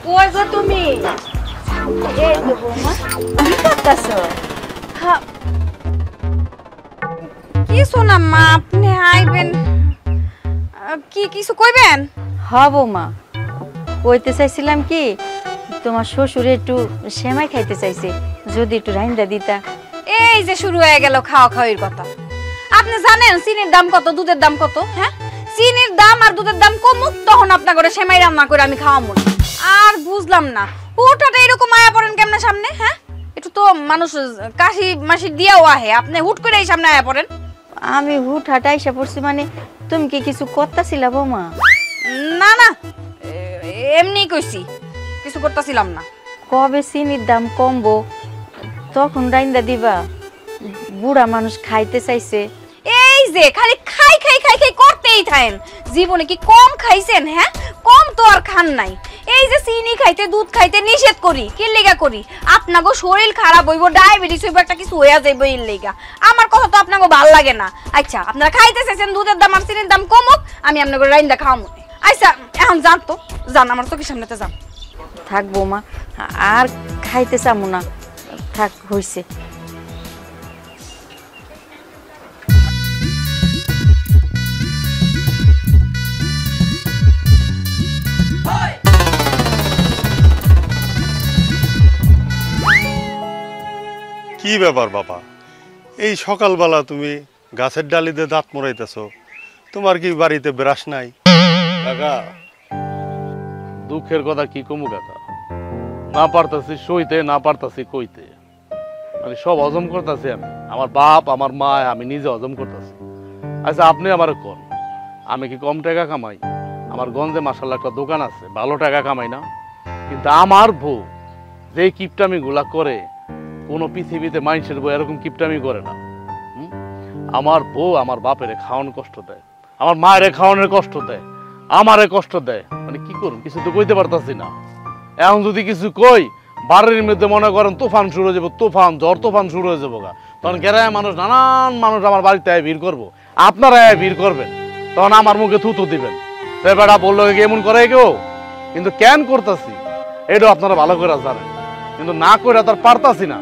কই গো তুমি? এই তো বৌমা, কি করতেছো? কিছু না মা, আপনি আইবেন কি কিছু কইবেন? হ্যাঁ বৌমা, কইতে চাইছিলাম কি তোমার শ্বশুরে একটু সেমাই খাইতে চাইছে, যদি একটু রাইন্দা দিতা। এই যে শুরু হয়ে গেল খাওয়া খাওয়ির কথা। আপনি জানেন চিনির দাম কত, দুধের দাম কত? হ্যাঁ, চিনির দাম আর দুধের দাম কমুক তখন আপনার ঘরে সেমাই রান্না করে আমি খাওয়াবো। আর বুঝলাম না হুটহাট এরকম আয়া পড়েন কেমনে সামনে? হ্যাঁ, একটু তো মানুষ কাশি মাসি দিয়েও আহে, আপনি হুট করে এই সামনে আয়া পড়েন। আমি হুটহাট আইসা পড়ছি মানে তুমি কি কিছু করতেছিলা বৌমা? না না, এমনি কইছি, কিছু করতেছিলাম না। কবে চিনির দাম কমবো তখন রাইন্দা দিবা? বুড়া মানুষ খাইতে চাইছে। এই যে খালি খাই খাই খাই খাই করতেই থাকেন, জীবনে কি কম খাইছেন? হ্যাঁ, কম তো আর খান নাই। এই যে চিনি খাইতে দুধ খাইতে নিষেধ করি, কি লেগা করি? আপনাগো শরীর খারাপ হইব, ডায়াবেটিস হইব, একটা কিছু হইয়া যাইব এর লেগা। আমার কথা তো আপনাগো ভাল লাগে না। আচ্ছা, আপনারা খাইতে চাইছেন দুধের দাম আর চিনির দাম কমুক, আমি আপনাকে রাইন্দা খাওয়াবো। আচ্ছা এখন যান তো, যান আমার চোখের সামনেতে যান। থাক বৌমা, আর খাইতে চামু না, থাক হইছে। কি ব্যাপার বাবা, এই সকালবেলা তুমি গাছের ডালিতে দাঁত মোড়াইতেছ? তোমার কি বাড়িতে ব্রাশ নাই? কাকা, দুঃখের কথা কি কমু কাকা, না পারতাছি সইতে, না পারতাছি কইতে। মানে সব হজম করতেছি আমি, আমার বাপ, আমার মা, আমি নিজে হজম করতেছি। আচ্ছা আপনি আমার কোন, আমি কি কম টাকা কামাই? আমার গঞ্জে মাশাআল্লাহ একটা দোকান আছে, ভালো টাকা কামাই না? কিন্তু আমার বউ যে কিপটামি গুলা করে, কোনো পৃথিবীতে মানুষের বউ এরকম কিপটামি করে না। আমার বউ আমার বাপের খাওয়ানো কষ্ট দেয়, আমার মায়ের খাওয়ানোর কষ্ট দেয়, আমারে কষ্ট দেয়। মানে কি করুন, কিছু তো কইতে পারতাছি না। এখন যদি কিছু কই, বাড়ির মধ্যে মনে করেন তুফান শুরু হয়ে যাবো, তুফান ঝড় তুফান শুরু হয়ে যাবো। তখন গ্রামের মানুষ, নানান মানুষ আমার বাড়িতে ভিড় করবো, আপনারা ভিড় করবেন, তখন আমার মুখে থুতু দিবেন, বেটা বললো এমন করে কেউ। কিন্তু কেন করতেছি এটাও আপনারা ভালো করে জানেন, কিন্তু না করে তার পারতাছি না।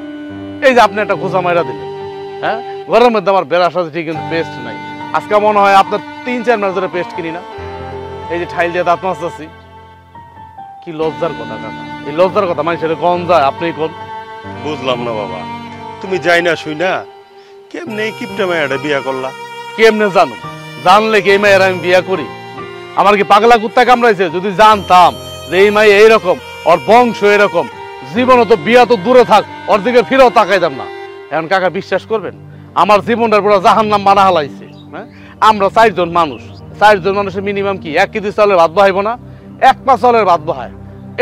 এই যে আপনি একটা খোঁজা মাইরা দিলেন, হ্যাঁ, ঘরের মধ্যে আমার বেড়ার সাথে ঠিক কিন্তু পেস্ট নাই। আজকে মনে হয় আপনার 3-4 মাস ধরে পেস্ট কিনি না। এই যে ঠাইল দিয়ে দাঁত মাজতেছি, কি লজ্জার কথা কাকা, এই লজ্জার কথা মানুষের কোন যায়? আপনি কোন? বুঝলাম না বাবা, তুমি যাই না শুই না কেমনে কিপটা মেয়েটা বিয়া করলা? কেমনে জানো? জানলে কি এই মেয়ের আমি বিয়া করি? আমার কি পাগলা কুত্তা কামড়াইছে? যদি জানতাম যে এই মাই এইরকম, ওর বংশ এরকম, জীবনে তো বিয়া তো দূরে থাক, ওর দিকে ফিরেও তাকাইতাম না। এখন কাকা বিশ্বাস করবেন, আমার জীবনটার পুরো জাহান্নাম বানা হালাইছে। হ্যাঁ, আমরা 4 জন মানুষ, 4 জন মানুষের মিনিমাম কি 1 কেজি চালের ভাত বহাইব না? 1 পা চালের ভাত বহায়,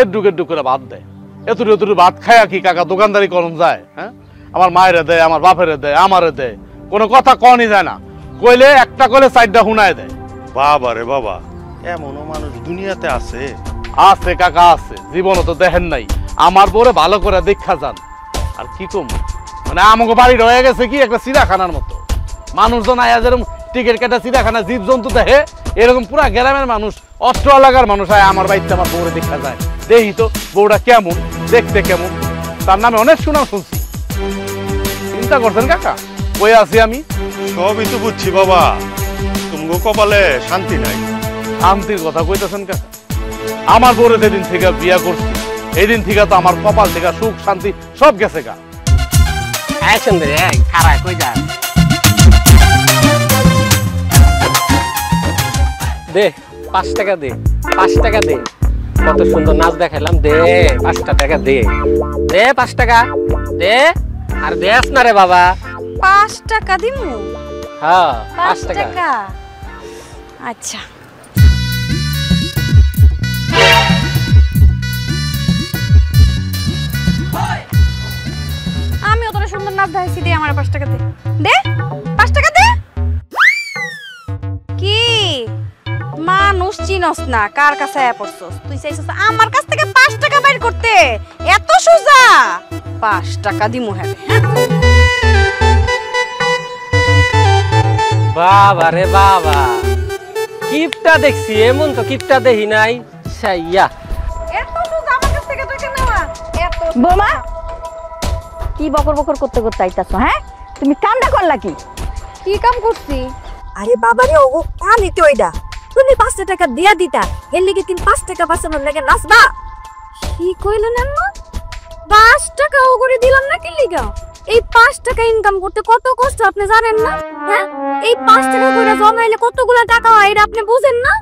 এডুক করে ভাত দেয়। এতটুকু ভাত খায়া কি কাকা দোকানদারি করন যায়? হ্যাঁ, আমার মায়েরে দেয়, আমার বাপেরে দেয়, আমারে দেয়, কোনো কথা কনই যায় না। কইলে একটা কইলে 4টা হুনায় দেয়। বাবা রে বাবা, এমনও মানুষ দুনিয়াতে আছে? আছে কাকা আছে, জীবনও তো দেখেন নাই। আমার বউরে ভালো করে দেখা যান। আর কি কম, মানে আমাকে বাড়ি রয়ে গেছে কি একটা চিড়াখানার মতো। মানুষজন আয়া যেরকম টিকিট কাটা চিড়াখানা জীব জন্তু দেখে, এরকম পুরা গ্রামের মানুষ, অস্ত্র এলাকার মানুষ আয় আমার বাড়িতে আমার বউরে দেখা যায়। দেখি তো বউটা কেমন, দেখতে কেমন, তার নামে অনেক সুনাম শুনছি। চিন্তা করছেন কাকা কই আছি আমি? সবই তো বুঝছি বাবা, তুমি কপালে শান্তি নাই। শান্তির কথা কইতেছেন কাকা? আমার বউরে যেদিন থেকে বিয়া করছি, এই দিন থেকে তো আমার কপাল থেকে সুখ শান্তি সব গেছে গা। দে 5 টাকা দে, 5 টাকা দে, কত সুন্দর নাচ দেখাইলাম, দে 5 টাকা দে, দে 5 টাকা দে। আর দেস না রে বাবা। 5 টাকা দিমু? হ্যাঁ 5 5 টাকা। টাকা, আচ্ছা। আমি অতটা সুন্দর নাচ দেখাইছি, দে আমার 5 টাকা দে, দে 5 টাকা দে। কি মানুষ চিনস না, কার কাছে আয়া পড়ছস? তুই চাইছস আমার কাছ থেকে 5 টাকা বাইর করতে? এত সোজা? 5 টাকা দিমু হবে। বাবা রে বাবা, কিপটা দেখছি, এমন তো কিপটা দেখি নাই। সাইয়া এত সোজা আমাকে বোমা কি বকর বকর করতে করতে আইতাছো? হ্যাঁ, তুমি কামটা করলা কি? কি কাম করছি? আরে বাবারে ওগো পানিতে ওইডা তুমি 5 টাকা দিয়া দিতা এর লিগে তুমি 5 টাকা বাঁচানোর লাগে নাচবা। কি কইলেন আম্মা? 5 টাকা ও করে দিলাম না কি লিগা? এই 5 টাকা ইনকাম করতে কত কষ্ট আপনি জানেন না? হ্যাঁ, এই 5 টাকা করে জমাইলে কতগুলো টাকা হয় এটা আপনি বুঝেন না?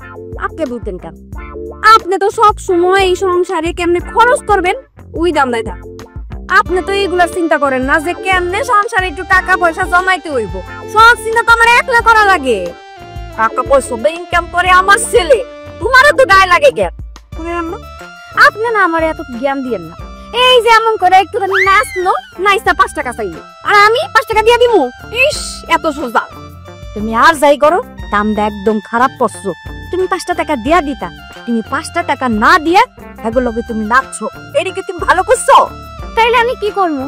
আপনি বুঝতেন কেন? আপনি তো সব সময় এই সংসারে কেমনে খরচ করবেন ওই দাম দেয়। আপনি তো এইগুলার চিন্তা করেন না যে কেমনে সংসারে একটু টাকা পয়সা জমাইতে হইব। সব চিন্তা তো আমার একলা করা লাগে। টাকা পয়সা ইনকাম করে আমার ছেলে, তোমারও তো গায়ে লাগে কেন? আপনি না আমার এত জ্ঞান দিয়েন না। এই যে এমন করে একটুখানি নাচলো, নাইসা 5 টাকা চাইলো আর আমি 5 টাকা দিয়ে দিমু। ইস, এত সোজা। তুমি আর যাই করো দামটা একদম খারাপ করছো। তুমি 5 টাকা দিয়া দিতা, তুমি 5 টাকা না দিয়ে এগুলোকে তুমি নাচছো, এদিকে তুমি ভালো করছো। তাইলে আমি কি করবো?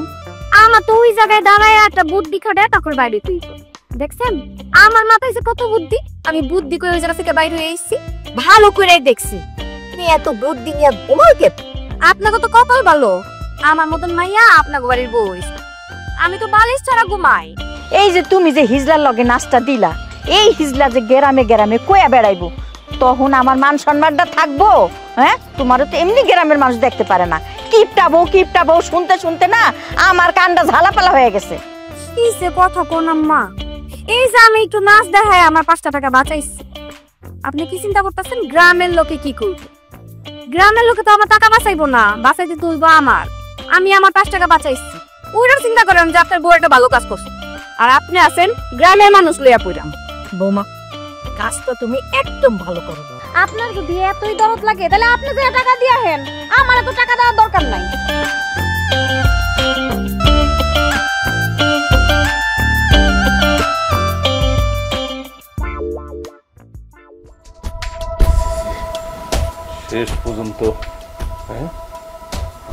আমার তো ওই জায়গায় দাঁড়ায় একটা বুদ্ধি খাটে তারপর বাইরে তুই দেখছেন আমার মাথায় যে কত বুদ্ধি। আমি বুদ্ধি করে ওই জায়গা থেকে বাইরে হয়ে এসেছি। ভালো করে দেখছি তুমি এত বুদ্ধি নিয়ে ঘুমাও কে? আপনাকে তো কপাল ভালো, আমার মতন মাইয়া আপনাকে বাড়ির বউ হইছে। আমি তো বালিশ ছাড়া ঘুমাই। এই যে তুমি যে হিজলার লগে নাচটা দিলা, এই হিজলা যে গ্রামে গ্রামে কয়া বেড়াইবো, তখন আমার মান সম্মানটা থাকবো? হ্যাঁ, তোমারও তো এমনি গ্রামের মানুষ দেখতে পারে না। কিপটাবো শুনতে শুনতে না আমার কানটা ঝালাপালা হয়ে গেছে। কি সে কথা কোন আম্মা? এই যে আমি একটু নাচ দেখায় আমার 5 টাকা বাঁচাইছি, আপনি কি চিন্তা করতেছেন গ্রামের লোকে কি করবে? গ্রামের লোকে তো আমার টাকা বাঁচাইবো না, বাঁচাইতে তুলবো আমার। আমি আমার 5 টাকা বাঁচাইছি, ওইটার চিন্তা করেন যে আপনার বউ একটা ভালো কাজ করছে, আর আপনি আছেন গ্রামের মানুষ লইয়া পড়াম। বৌমা কাজ তো তুমি একদম ভালো করো। আপনার যদি এতই দরদ লাগে তাহলে আপনি যে টাকা দিয়ে হেন, আমার তো টাকা দেওয়ার দরকার নাই। শেষ পর্যন্ত হ্যাঁ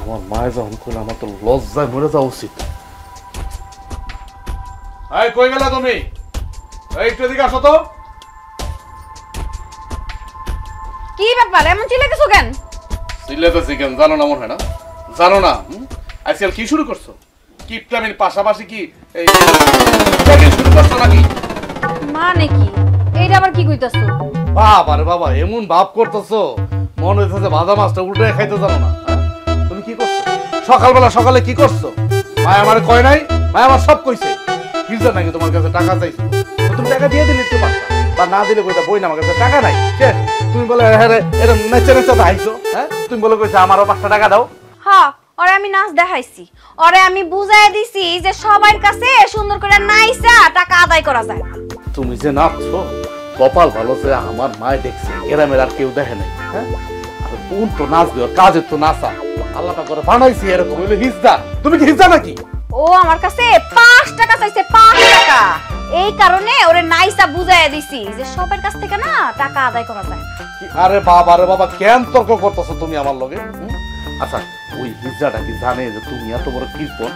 আমার মায়ের যখন করলে আমার তো লজ্জায় মরে যাওয়া উচিত। এই কই গেলা তুমি? একটু এদিকে আসো তো। কি ব্যাপার এমন চিল্লাইতেছো কেন? চিল্লাইতেছি কেন জানো না মনে হয় না? জানো না আজকাল কি শুরু করছো? কিপটামির পাশাপাশি কি এই শুরু করছো নাকি? মানে কি এইটা আবার কি কইতাছো? বাবা রে বাবা, এমন ভাব করতেছো মনে হচ্ছে যে ভাজা মাছটা উল্টে খাইতে জানো না। তুমি কি করছো সকালবেলা? সকালে কি করছো? মায় আমার কয় নাই? মায় আমার সব কইছে। হিজা নাকি তোমার কাছে টাকা চাইছো, তুমি টাকা দিয়ে দিলে একটু পারতা, বা না দিলে কইতা বই না আমার কাছে টাকা নাই। তুমি বলে হ্যাঁ এরকম নেচে নেচে আইছো। হ্যাঁ, তুমি বলে কইছো আমারও 5 টাকা দাও। হ্যাঁ, ওরে আমি নাচ দেখাইছি, ওরে আমি বুঝাই দিছি যে সবার কাছে সুন্দর করে নাইসা টাকা আদায় করা যায়। তুমি যে নাচছো কপাল ভালো যে আমার মায় দেখছে, গ্রামের আর কেউ দেখে নাই। হ্যাঁ, আর কোন তো নাচবে, ওর কাজের তো নাচা। আল্লাহ করে বানাইছি এরকম। হইলে হিজদা, তুমি কি হিজদা নাকি? ও আমার কাছে 5 টাকা চাইছে, 5 টাকা। এই কারণে ওরে নাইসা বুঝাইয়া দিছি যে সবার কাছ থেকে না টাকা আদায় করা যায়। আরে বাবা কেন তর্ক করতেছো তুমি আমার লগে? আচ্ছা, ওই হিজদাটা কি জানে যে তুমি এত বড় কৃপণ?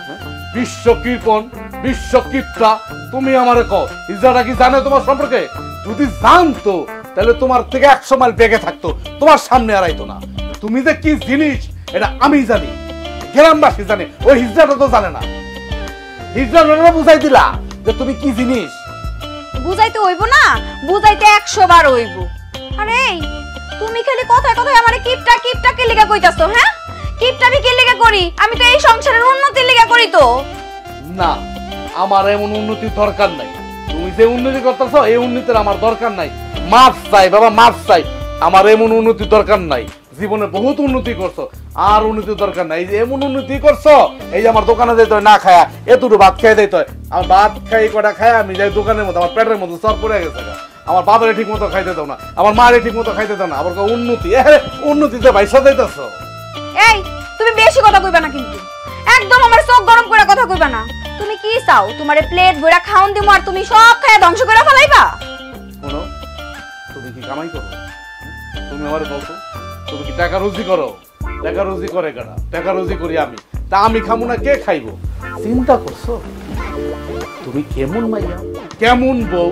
বিশ্ব কিপটা তুমি আমারে কও, হিজদাটা কি জানে তোমার সম্পর্কে? যদি জানতো তাহলে তোমার থেকে 100 মাইল বেগে থাকতো, তোমার সামনে আর আইতো না। তুমি যে কি জিনিস এটা আমি জানি, গ্রামবাসী জানে, ওই হিজদাটা তো জানে না। হিজদাটা বুঝাই দিলা যে তুমি কি জিনিস। বুঝাইতে হইব না, বুঝাইতে 100 বার হইব। আরে তুমি খালি কথায় কথায় আমারে কিপটা কিপটা কে লিগা কইতাছো? হ্যাঁ, কিপটা আমি কে লিগা করি? আমি তো এই সংসারের উন্নতির লিগা করি। তো না, আমার এমন উন্নতির দরকার নাই। তুমি যে উন্নতি করতেছো এই উন্নতির আমার দরকার নাই। মাফ চাই বাবা, মাফ চাই। আমার এমন উন্নতির দরকার নাই। জীবনে বহুত উন্নতি করছো, আর উন্নতির দরকার নাই। এই যে এমন উন্নতি করছো, এই যে আমার দোকানে যেতে হয় না খায়া, এতটুকু ভাত খাই দিতে হয়। আমার ভাত খাই কটা খায় আমি যাই দোকানের মধ্যে, আমার পেটের মধ্যে সর পড়ে গেছে। আমার বাবারে ঠিক মতো খাইতে দাও না, আমার মারে ঠিক মতো খাইতে দাও না। আবার উন্নতি, উন্নতিতে ভাইসা যাইতেছো। এই তুমি বেশি কথা কইবা না, কিন্তু একদম আমার চোখ গরম করে কথা কইবা না। তুমি কি চাও তোমারে প্লেট ভরা খাওন দিমু আর তুমি সব খায়া ধ্বংস করে ফেলাইবা? শোনো, তুমি কি কামাই করো? তুমি আমারে বলতো তুমি কি টাকা রুজি করো? টাকা রুজি করে কারা? টাকা রুজি করি আমি। তা আমি খামু না, কে খাইবো? চিন্তা করছো তুমি কেমন মাইয়া, কেমন বউ?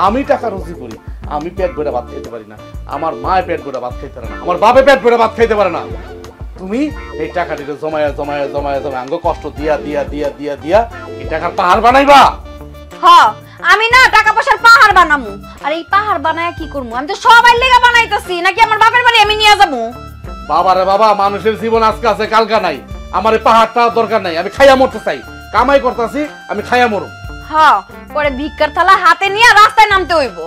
আমি টাকা রুজি করি, আমি পেট ভরে ভাত খাইতে পারি না। আমার মা পেট ভরে ভাত খাইতে পারে না, আমার বাবা পেট ভরে ভাত খাইতে পারে না। তুমি এই টাকাটিকে জমায়া জমায়া জমায়া জমায়া আঙ্গ কষ্ট দিয়া দিয়া দিয়া দিয়া দিয়া এই টাকার পাহাড় বানাইবা। হ আমি না টাকা পয়সার পাহাড় বানামু। আর এই পাহাড় বানায়া কি করবো? আমি তো সবাই লেগা বানাইতাছি, নাকি আমার বাপের বাড়ি আমি নিয়ে যাবো? বাবারে বাবা, মানুষের জীবন আজকে আছে কালকা নাই। আমার এই পাহাড়টা দরকার নাই, আমি খাইয়া মরতে চাই। কামাই করতেছি, আমি খাইয়া মরু। হ্যাঁ, পরে ভিক্ষার থালা হাতে নিয়ে রাস্তায় নামতে হইব।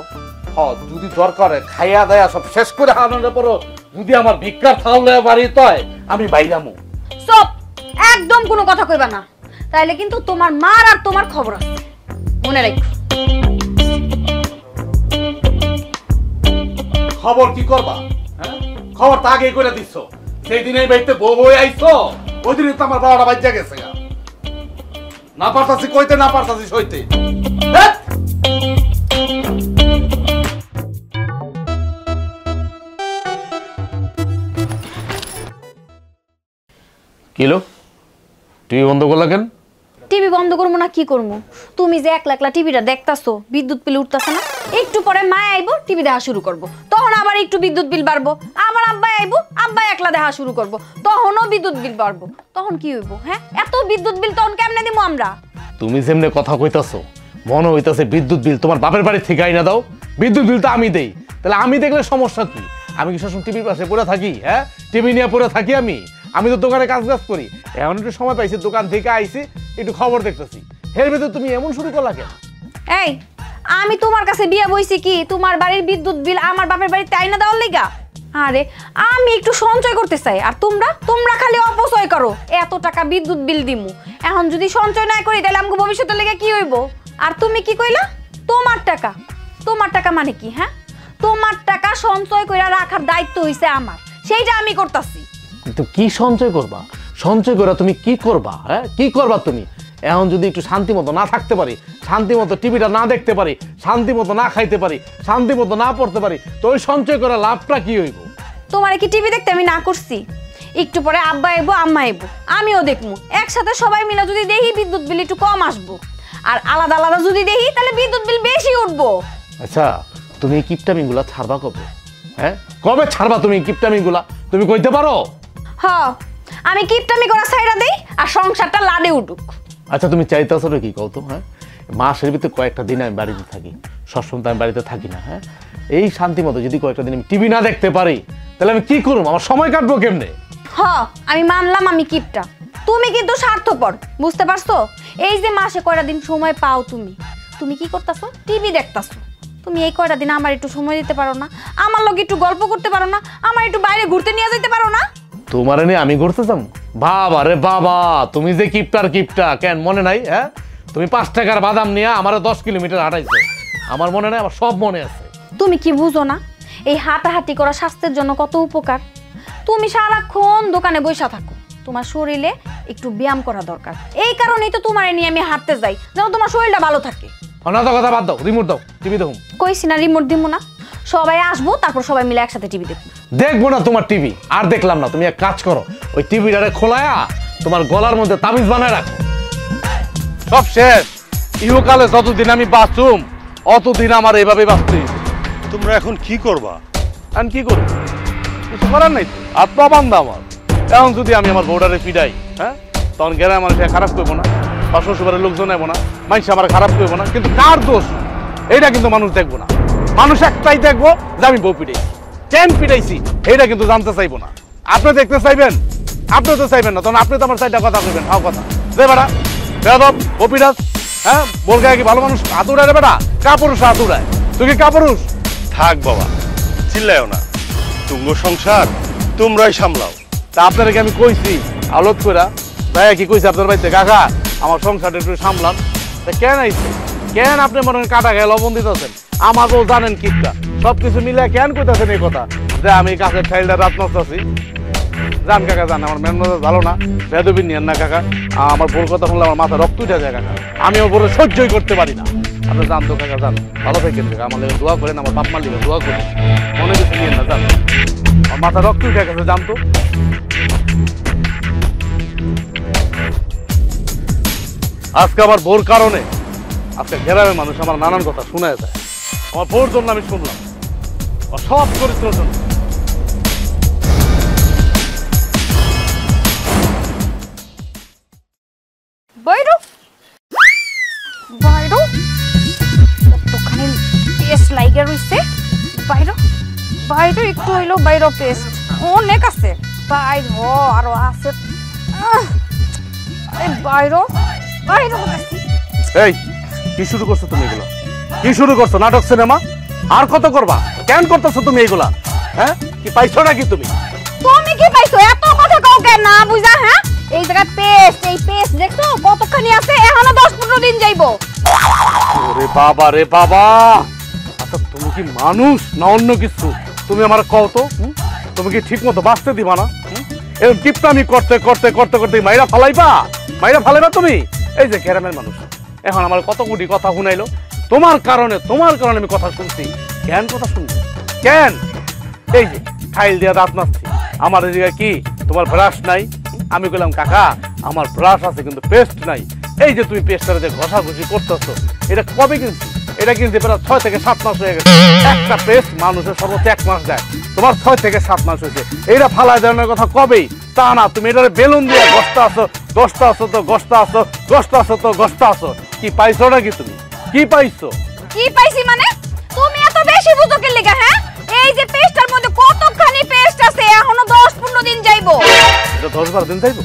যদি দরকার হয় খাইয়া দেয়া সব শেষ করে আনন্দের পরও যদি আমার ভিক্ষার থালা বাড়ি তয় আমি বাইরামু। সব একদম কোনো কথা কইবা না, তাইলে কিন্তু তোমার মার আর তোমার খবর আছে, মনে রাখো। খবর কি করবা? হ্যাঁ, খবর তো আগেই করে দিচ্ছ। সেই দিনের বাড়িতে বউ হয়ে আইছো, ওই দিনে তো আমার 12টা বাজে গেছে। না পারতাছি কইতে, না পারতাছি সইতে। কিলো টিভি বন্ধ করলা কেন? টিভি বন্ধ করবো না কি করবো? তুমি যে একলা একলা টিভিটা দেখতাছো, বিদ্যুৎ বিল উঠতাছে না? একটু পরে মা আইবো, টিভি দেখা শুরু করবো, তখন আবার একটু বিদ্যুৎ বিল বাড়বো। আবার আব্বা আইবো, আব্বা একলা দেখা শুরু করবো, তখনও বিদ্যুৎ বিল বাড়বো। তখন কি হইব? হ্যাঁ, এত বিদ্যুৎ বিল তখন কেমনে দিব আমরা? তুমি যেমনে কথা কইতাছো মনে হইতাছে বিদ্যুৎ বিল তোমার বাপের বাড়ি থেকে আইনা দাও। বিদ্যুৎ বিল তো আমি দেই, তাহলে আমি দেখলে সমস্যা কি? আমি কি সবসময় টিভির পাশে পড়ে থাকি? হ্যাঁ, টিভি নিয়ে পড়ে থাকি? আমি তো দোকানে কাজ করি। এখন একটু সময় পাইছি, দোকান থেকে আইছি, একটু খবর দেখতেছি। এর ভিতরে তুমি এমন শুরু করলা কেন? এই, আমি তোমার কাছে বিয়ে বইছি কি তোমার বাড়ির বিদ্যুৎ বিল আমার বাপের বাড়িতে আইনা দেওয়ার লেগা? আরে আমি একটু সঞ্চয় করতে চাই, আর তোমরা খালি অপচয় করো। এত টাকা বিদ্যুৎ বিল দিমু, এখন যদি সঞ্চয় না করি তাহলে আমাকে ভবিষ্যতের লেগে কি হইব? আর তুমি কি কইলা তোমার টাকা মানে কি? হ্যাঁ, তোমার টাকা সঞ্চয় করে রাখার দায়িত্ব হইছে আমার, সেইটা আমি করতেছি। তো কি সঞ্চয় করবা? সঞ্চয় করে তুমি কি করবা? হ্যাঁ, কি করবা তুমি? এখন যদি একটু শান্তি মতো না থাকতে পারি, শান্তি মতো টিভিটা না দেখতে পারি, শান্তি মতো না খাইতে পারি, শান্তি মতো না পড়তে পারি, তো ওই সঞ্চয় করে লাভটা কি হইব? তোমার কি টিভি দেখতে আমি না করছি? একটু পরে আব্বা আইবো, আম্মা আইবো, আমিও দেখবো। একসাথে সবাই মিলে যদি দেখি বিদ্যুৎ বিল একটু কম আসবো, আর আলাদা আলাদা যদি দেখি তাহলে বিদ্যুৎ বিল বেশি উঠবো। আচ্ছা, তুমি এই কিপটামিগুলা ছাড়বা কবে? হ্যাঁ, কবে ছাড়বা তুমি কিপটামিগুলা? তুমি কইতে পারো? হ্যাঁ, আমি কিপটামি করা ছাইড়া দেই আর সংসারটা লাডে উঠুক। আচ্ছা, তুমি চাইতেছো কি কও তো? হ্যাঁ, মাসের ভিতরে কয়েকটা দিন আমি বাড়িতে থাকি, সবসময় তো আমি বাড়িতে থাকি না। হ্যাঁ, এই শান্তি মতো যদি কয়েকটা দিন আমি টিভি না দেখতে পারি তাহলে আমি কি করবো? আমার সময় কাটবো কেমনে? হ্যাঁ, আমি মানলাম আমি কিপটা, তুমি কিন্তু স্বার্থপর, বুঝতে পারছো? এই যে মাসে কয়টা দিন সময় পাও তুমি কি করতেছো? টিভি দেখতাছো। তুমি এই কয়টা দিন আমার একটু সময় দিতে পারো না? আমার লগে একটু গল্প করতে পারো না? আমার একটু বাইরে ঘুরতে নিয়ে যেতে পারো না? তোমার নিয়ে আমি ঘুরতে যাম? বাবা রে বাবা, তুমি যে কিপটা কেন মনে নাই? হ্যাঁ, তুমি 5 টাকার বাদাম নিয়ে আমার 10 কিলোমিটার হাঁটাইছো, আমার মনে নাই? আমার সব মনে আছে। তুমি কি বুঝো না এই হাঁটাহাঁটি করা স্বাস্থ্যের জন্য কত উপকার? তুমি সারাক্ষণ দোকানে বসে থাকো, তোমার শরীরে একটু ব্যায়াম করা দরকার। এই কারণেই তো তোমার নিয়ে আমি হাঁটতে যাই, যেন তোমার শরীরটা ভালো থাকে। অনাথ কথা বাদ দাও, রিমোট দাও, টিভি দেখুন। কইছি না রিমোট দিব না? সবাই আসবো, তারপর সবাই মিলে একসাথে টিভি দেখবো। দেখবো না তোমার টিভি, আর দেখলাম না। তুমি এক কাজ করো, ওই টিভিটারে খোলায়া তোমার গলার মধ্যে তাবিজ বানায় রাখো। সব শেষ। ইহকালে যতদিন আমি বাঁচুম অতদিন আমার এইভাবে বাঁচতে। তোমরা এখন কি করবা? আমি কি করবো? কিছু করার নাই তো, আত্মবান্ধা আমার। এখন যদি আমি আমার বউডারে পিডাই, হ্যাঁ, তখন গেলে আমার খারাপ করবো না, বা শ্বশুরবাড়ির লোকজন নেবো না, মানুষ আমার খারাপ করবো না। কিন্তু কার দোষ এইটা কিন্তু মানুষ দেখবো না। মানুষ একটাই দেখবো যে আমি বউ পিটাইছি, কেন পিটাইছি এইটা কিন্তু জানতে চাইবো না। আপনি দেখতে চাইবেন? আপনি তো চাইবেন না, তখন আপনি তো আমার সাইডটা কথা বলবেন। হাও কথা দে বেড়া, বেদব বউ পিটাস। হ্যাঁ, বোর গায়ে কি ভালো মানুষ হাত উড়ায় রে বেটা? কাপুরুষ হাত উড়ায়। তুই কি কাপুরুষ? থাক বাবা, চিল্লায়ও না। তুঙ্গ সংসার তোমরাই সামলাও। তা আপনাকে আমি কইছি আলোত কইরা, তাই কি কইছি আপনার বাড়িতে, কাকা আমার সংসারটা একটু সামলান। তা কেন আইছে? কেন আপনি মনে হয় কাটা গায়ে লবণ দিতেছেন? আমার বউ জানেন কিপটা, সবকিছু মিলে কেন কইতাছেন এই কথা যে আমি কাকের ঠাইলটা রাত নষ্টাছি? জান কাকা, জান আমার মেন ভালো না, বেদবি নিয়েন না কাকা। আমার বউর কথা শুনলে আমার মাথা রক্ত উঠে যায় কাকা, আমি ওর বউরে সহ্যই করতে পারি না। আপনি জান তো কাকা, জান ভালো থাকেন কাকা, আমার লেগে দোয়া করেন, আমার বাপ মার লেগে দোয়া করেন, মনে কিছু নিয়েন না, জান আমার মাথা রক্ত উঠে গেছে, জান তো। আজকে আমার বউর কারণে আজকে গ্রামের মানুষ আমার নানান কথা শুনে যায়। আমার বউর জন্য আমি শুনলাম, সব চরিত্রের জন্য। লাইগা রইছে। বাইরে বাইরে একটু হইলো বাইরে পেস্ট অনেক আছে। বাইর হ আরো আছে। এই বাইরে বাইরে আছে। এই কি শুরু করছো তুমি এগুলা? কি শুরু করছো? নাটক সিনেমা আর কত করবা? কেন করতেছো তুমি এগুলা? হ্যাঁ, কি পাইছো নাকি তুমি? তুমি কি পাইছো? এত কথা কও কেন না বুঝা? হ্যাঁ, এই জায়গা পেস্ট, এই পেস্ট দেখছো কতখানি আছে? এখনো 10-15 দিন যাইবো। ওরে বাবা রে বাবা, আচ্ছা তুমি কি মানুষ না অন্য কিছু? তুমি আমার কও তো, তুমি কি ঠিক মতো বাঁচতে দিবা না? এরকম টিপটামি করতে করতে করতে করতে মাইরা ফালাইবা তুমি। এই যে গ্রামের মানুষ এখন আমার কত কোটি কথা শুনাইলো তোমার কারণে আমি কথা শুনছি। কেন কথা শুনছি? কেন? এই যে খাইল দিয়া দাঁত মারছি, আমার এদিকে কি তোমার ব্রাশ নাই? আমি বললাম কাকা আমার ব্রাশ আছে কিন্তু পেস্ট নাই। এই যে তুমি পেস্টটা যে ঘষাঘষি করতেছো, এটা কবে কিনছি? এটা কিনতে প্রায় 6 থেকে 7 মাস হয়ে গেছে। একটা পেস্ট মানুষের সর্বোচ্চ 1 মাস যায়, তোমার 6 থেকে 7 মাস হয়েছে। এইটা ফালাই দেওয়ার কথা কবেই? তা না, তুমি এটারে বেলুন দিয়ে গসতে আসো কি পাইছো নাকি তুমি? কি পাইছো? কি পাইছি মানে? তুমি এত বেশি বুঝো কি লাগা? হ্যাঁ, এই যে পেস্টটার মধ্যে কতখানি পেস্ট আছে? এখনো 10-15 দিন যাইবো। এটা 10-12 দিন যাইবো?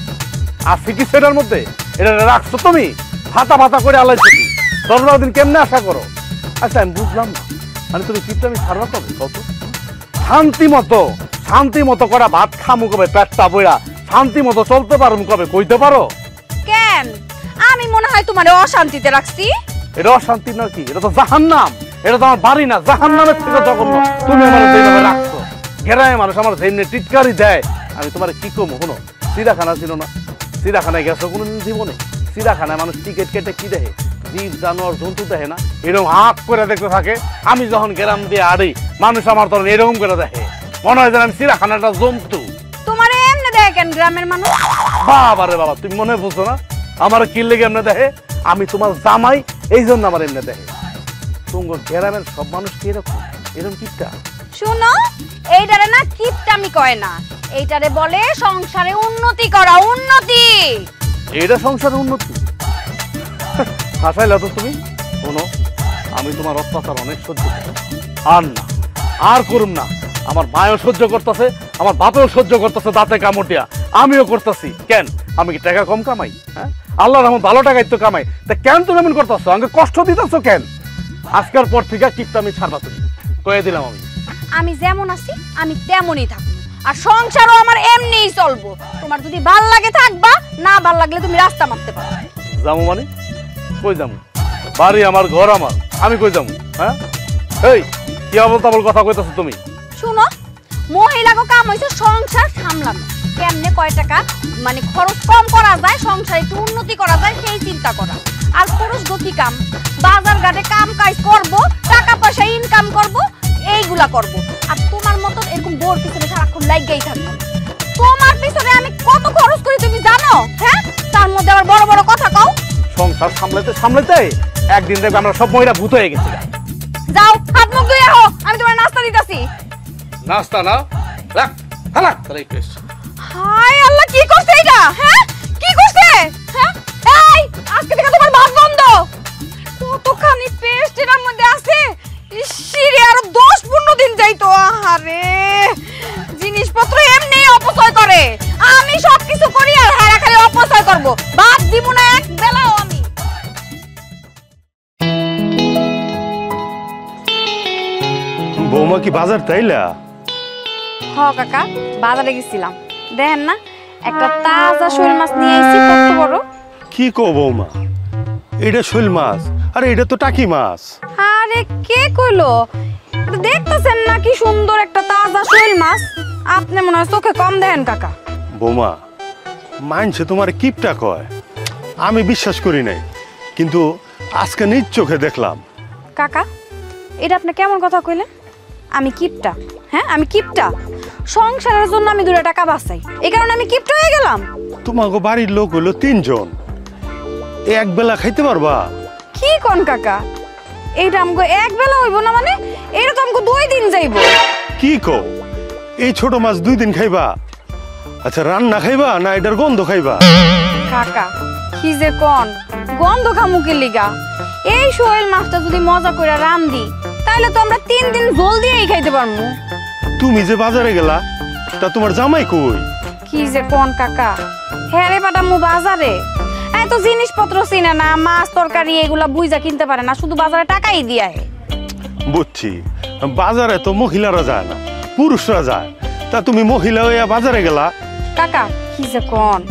আছে কি সেটার মধ্যে? এটা রাখছো তুমি ফাটা করে আলাইছো কি? 10-12 দিন কেমনে আশা করো? আচ্ছা আমি বুঝলাম না, মানে তুমি কিপটামি ছাড়বা তবে কত? শান্তি মতো করা ভাত খামু কবে? পেটটা বইরা শান্তি মতো চলতে পারুম কবে? কইতে পারো? কেন আমি মনে হয় তোমারে অশান্তিতে রাখছি? এটা অশান্তি না কি? এটা তো জাহান্নাম। এটা তো আমার বাড়ি না, জাহান্নামের থেকে জঘন্য। তুমি আমার যেভাবে রাখছো, ঘেরায় মানুষ আমার যেমনি টিটকারি দেয়, আমি তোমার কি কমো? শোনো, চিড়াখানা ছিল না? চিড়াখানায় গেছো কোনোদিন জীবনে? চিড়াখানায় মানুষ টিকিট কেটে কি দেখে? জীব জানোয়ার জন্তু দেখে না? এরকম হাত করে দেখতে থাকে। আমি যখন গ্রাম দিয়ে আড়ি, মানুষ আমার তখন এরকম করে দেখে, মনে হয় যেন আমি চিড়াখানাটা জন্তু। তোমারে এমনি দেখে কেন গ্রামের মানুষ? বাবা রে বাবা, তুমি মনে বুঝছো না আমার কি লেগে এমনি দেখে? আমি তোমার জামাই, এই জন্য আমার এমনি দেখে। তোমার গ্রামের সব মানুষ কি এরকম কিপটা? শুনো, এইটারে না কিপটামি কয় না, এইটারে বলে সংসারে উন্নতি করা। উন্নতি এটা সংসারে উন্নতি? হাসাইলা তো তুমি। শোনো, আমি তোমার অত্যাচার অনেক সহ্য করি, আর করুম না। আমার মায়ও সহ্য করতেছে, আমার বাপেও সহ্য করতেছে, দাঁতে কামড় দিয়া আমিও করতেছি। কেন? আমি কি টাকা কম কামাই? হ্যাঁ, আল্লাহর রহমত ভালো টাকাই তো কামাই। তা কেন তুমি এমন করতেছো? আমাকে কষ্ট দিতেছো কেন? আজকের পর থেকে কিপটামি ছাড়বা তুমি, কয়ে দিলাম। আমি যেমন আছি আমি তেমনই থাকবো, আর সংসারও আমার এমনিই চলবো। তোমার যদি ভাল লাগে থাকবা, না ভাল লাগলে তুমি রাস্তা মারতে পারো। যাবো মানে? কই যাবো? বাড়ি আমার, ঘর আমার, আমি কই যাবো? হ্যাঁ, এই কি আবল তাবল কথা কইতেছো তুমি? শুনো, মহিলাকে কাম হইছে সংসার সামলানো, কেমনে কয় টাকা মানে খরচ কম করা যায়, সংসারে একটু উন্নতি করা যায় সেই চিন্তা করা। আর পুরুষ গতি কাম, বাজার ঘাটে কাম কাজ করব, টাকা পয়সা ইনকাম করব, এইগুলা করব। আর তোমার মতো এরকম বোর পিছনে সারাক্ষণ লাগাই থাকবো। তোমার পিছনে আমি কত খরচ করি তুমি জানো? হ্যাঁ, তার মধ্যে আবার বড় বড় কথা কও। সংসার সামলাতে একদিন দেখবে আমরা সব মহিলা ভূত হয়ে গেছি। যাও হাত মুখ ধুয়ে আও, আমি তোমার নাস্তা দিতেছি। নাস্তা না, রাখ হালা তাই পেশ। হায় আল্লাহ, কি করছে এটা? হ্যাঁ, কি করছে? হ্যাঁ, এই আজকে থেকে তোমার ভাত বন্ধ। কতখানি পেস্ট এর মধ্যে আছে? ইসিরে আরো 10-15 দিন যাইতো। আহারে, জিনিসপত্র এমনি অপচয় করে। আমি সবকিছু করি আর হারা খালি অপচয় করব। ভাত দিব না এক বেলাও আমি। বৌমা কি বাজার তাইলা? হ কাকা, বাজারে গেছিলাম। দেখেন না, একটা তাজা শোল মাছ নিয়ে আইছি, কত বড়। কি কো বৌমা, এটা শৈল মাছ? আরে এটা তো টাকি মাছ। আরে কে কইলো? দেখতেছেন না কি সুন্দর একটা তাজা শোল মাছ? আপনি মনে হয় চোখে কম দেখেন কাকা। বৌমা, মানছে তোমার কিপটা কয়, আমি বিশ্বাস করি নাই, কিন্তু আজকে নিজ চোখে দেখলাম। কাকা, এটা আপনি কেমন কথা কইলেন? আমি কিপটা? হ্যাঁ, আমি কিপটা? সংসারের জন্য আমি 2 টাকা বাঁচাই, এই কারণে আমি কিপটা হয়ে গেলাম? তোমাকে বাড়ির লোক হলো 3 জন, এক বেলা খাইতে পারবা? কি কোন কাকা, এইটা আমগো এক বেলা হইব না? মানে এটা তো আমগো 2 দিন যাইব। কি কো, এই ছোট মাছ 2 দিন খাইবা? আচ্ছা, রান্না খাইবা না এটার গন্ধ খাইবা? কাকা কি যে কোন, গন্ধ খামুকের লিগা? এই শোল মাছটা যদি মজা করে রান্ধি তাহলে তো আমরা 3 দিন জল দিয়েই খাইতে পারবো। তুমি যে বাজারে গেলা তা তোমার জামাই কই? কি যে কোন কাকা, হ্যাঁ রে পাঠামু বাজারে। এত জিনিসপত্র চিনে না, মাছ তরকারি এগুলা বুঝা কিনতে পারে না, শুধু বাজারে টাকাই দিয়ে। বুঝছি, বাজারে তো মহিলারা যায় না, পুরুষরা যায়। তা তুমি মহিলা হইয়া বাজারে গেলা? কাকা কি যে কোন,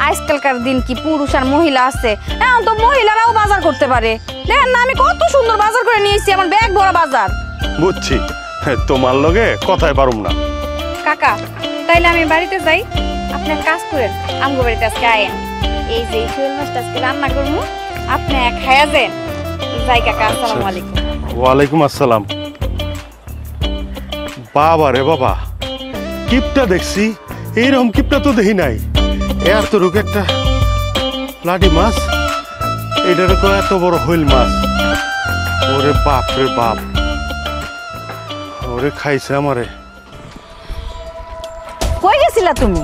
আজকালকার দিন কি পুরুষ আর মহিলা আছে? এখন তো মহিলারাও বাজার করতে পারে। দেখেন না আমি কত সুন্দর বাজার করে নিয়েছি, আমার ব্যাগ ভরা বাজার। বুঝছি, তোমার লগে কথাই পারুম না। কাকা তাইলে আমি বাড়িতে যাই, আপনি এক কাজ করেন, আমগো বাড়িতে আজকে আয়েন। এই যে শোল মাছটা আজকে রান্না করবো, আপনি এক খায়া যান। যাই কাকা, আসসালামু আলাইকুম। ওয়ালাইকুম আসসালাম। বাবা রে বাবা, কিপটা দেখছি, এইরকম কিপটা তো দেখি নাই। এত রোগ একটা লাডি মাছ, এটার তো এত বড় হইল মাছ। ওরে বাপ রে বাপ, ওরে খাইছে আমারে। কই গেছিলা তুমি?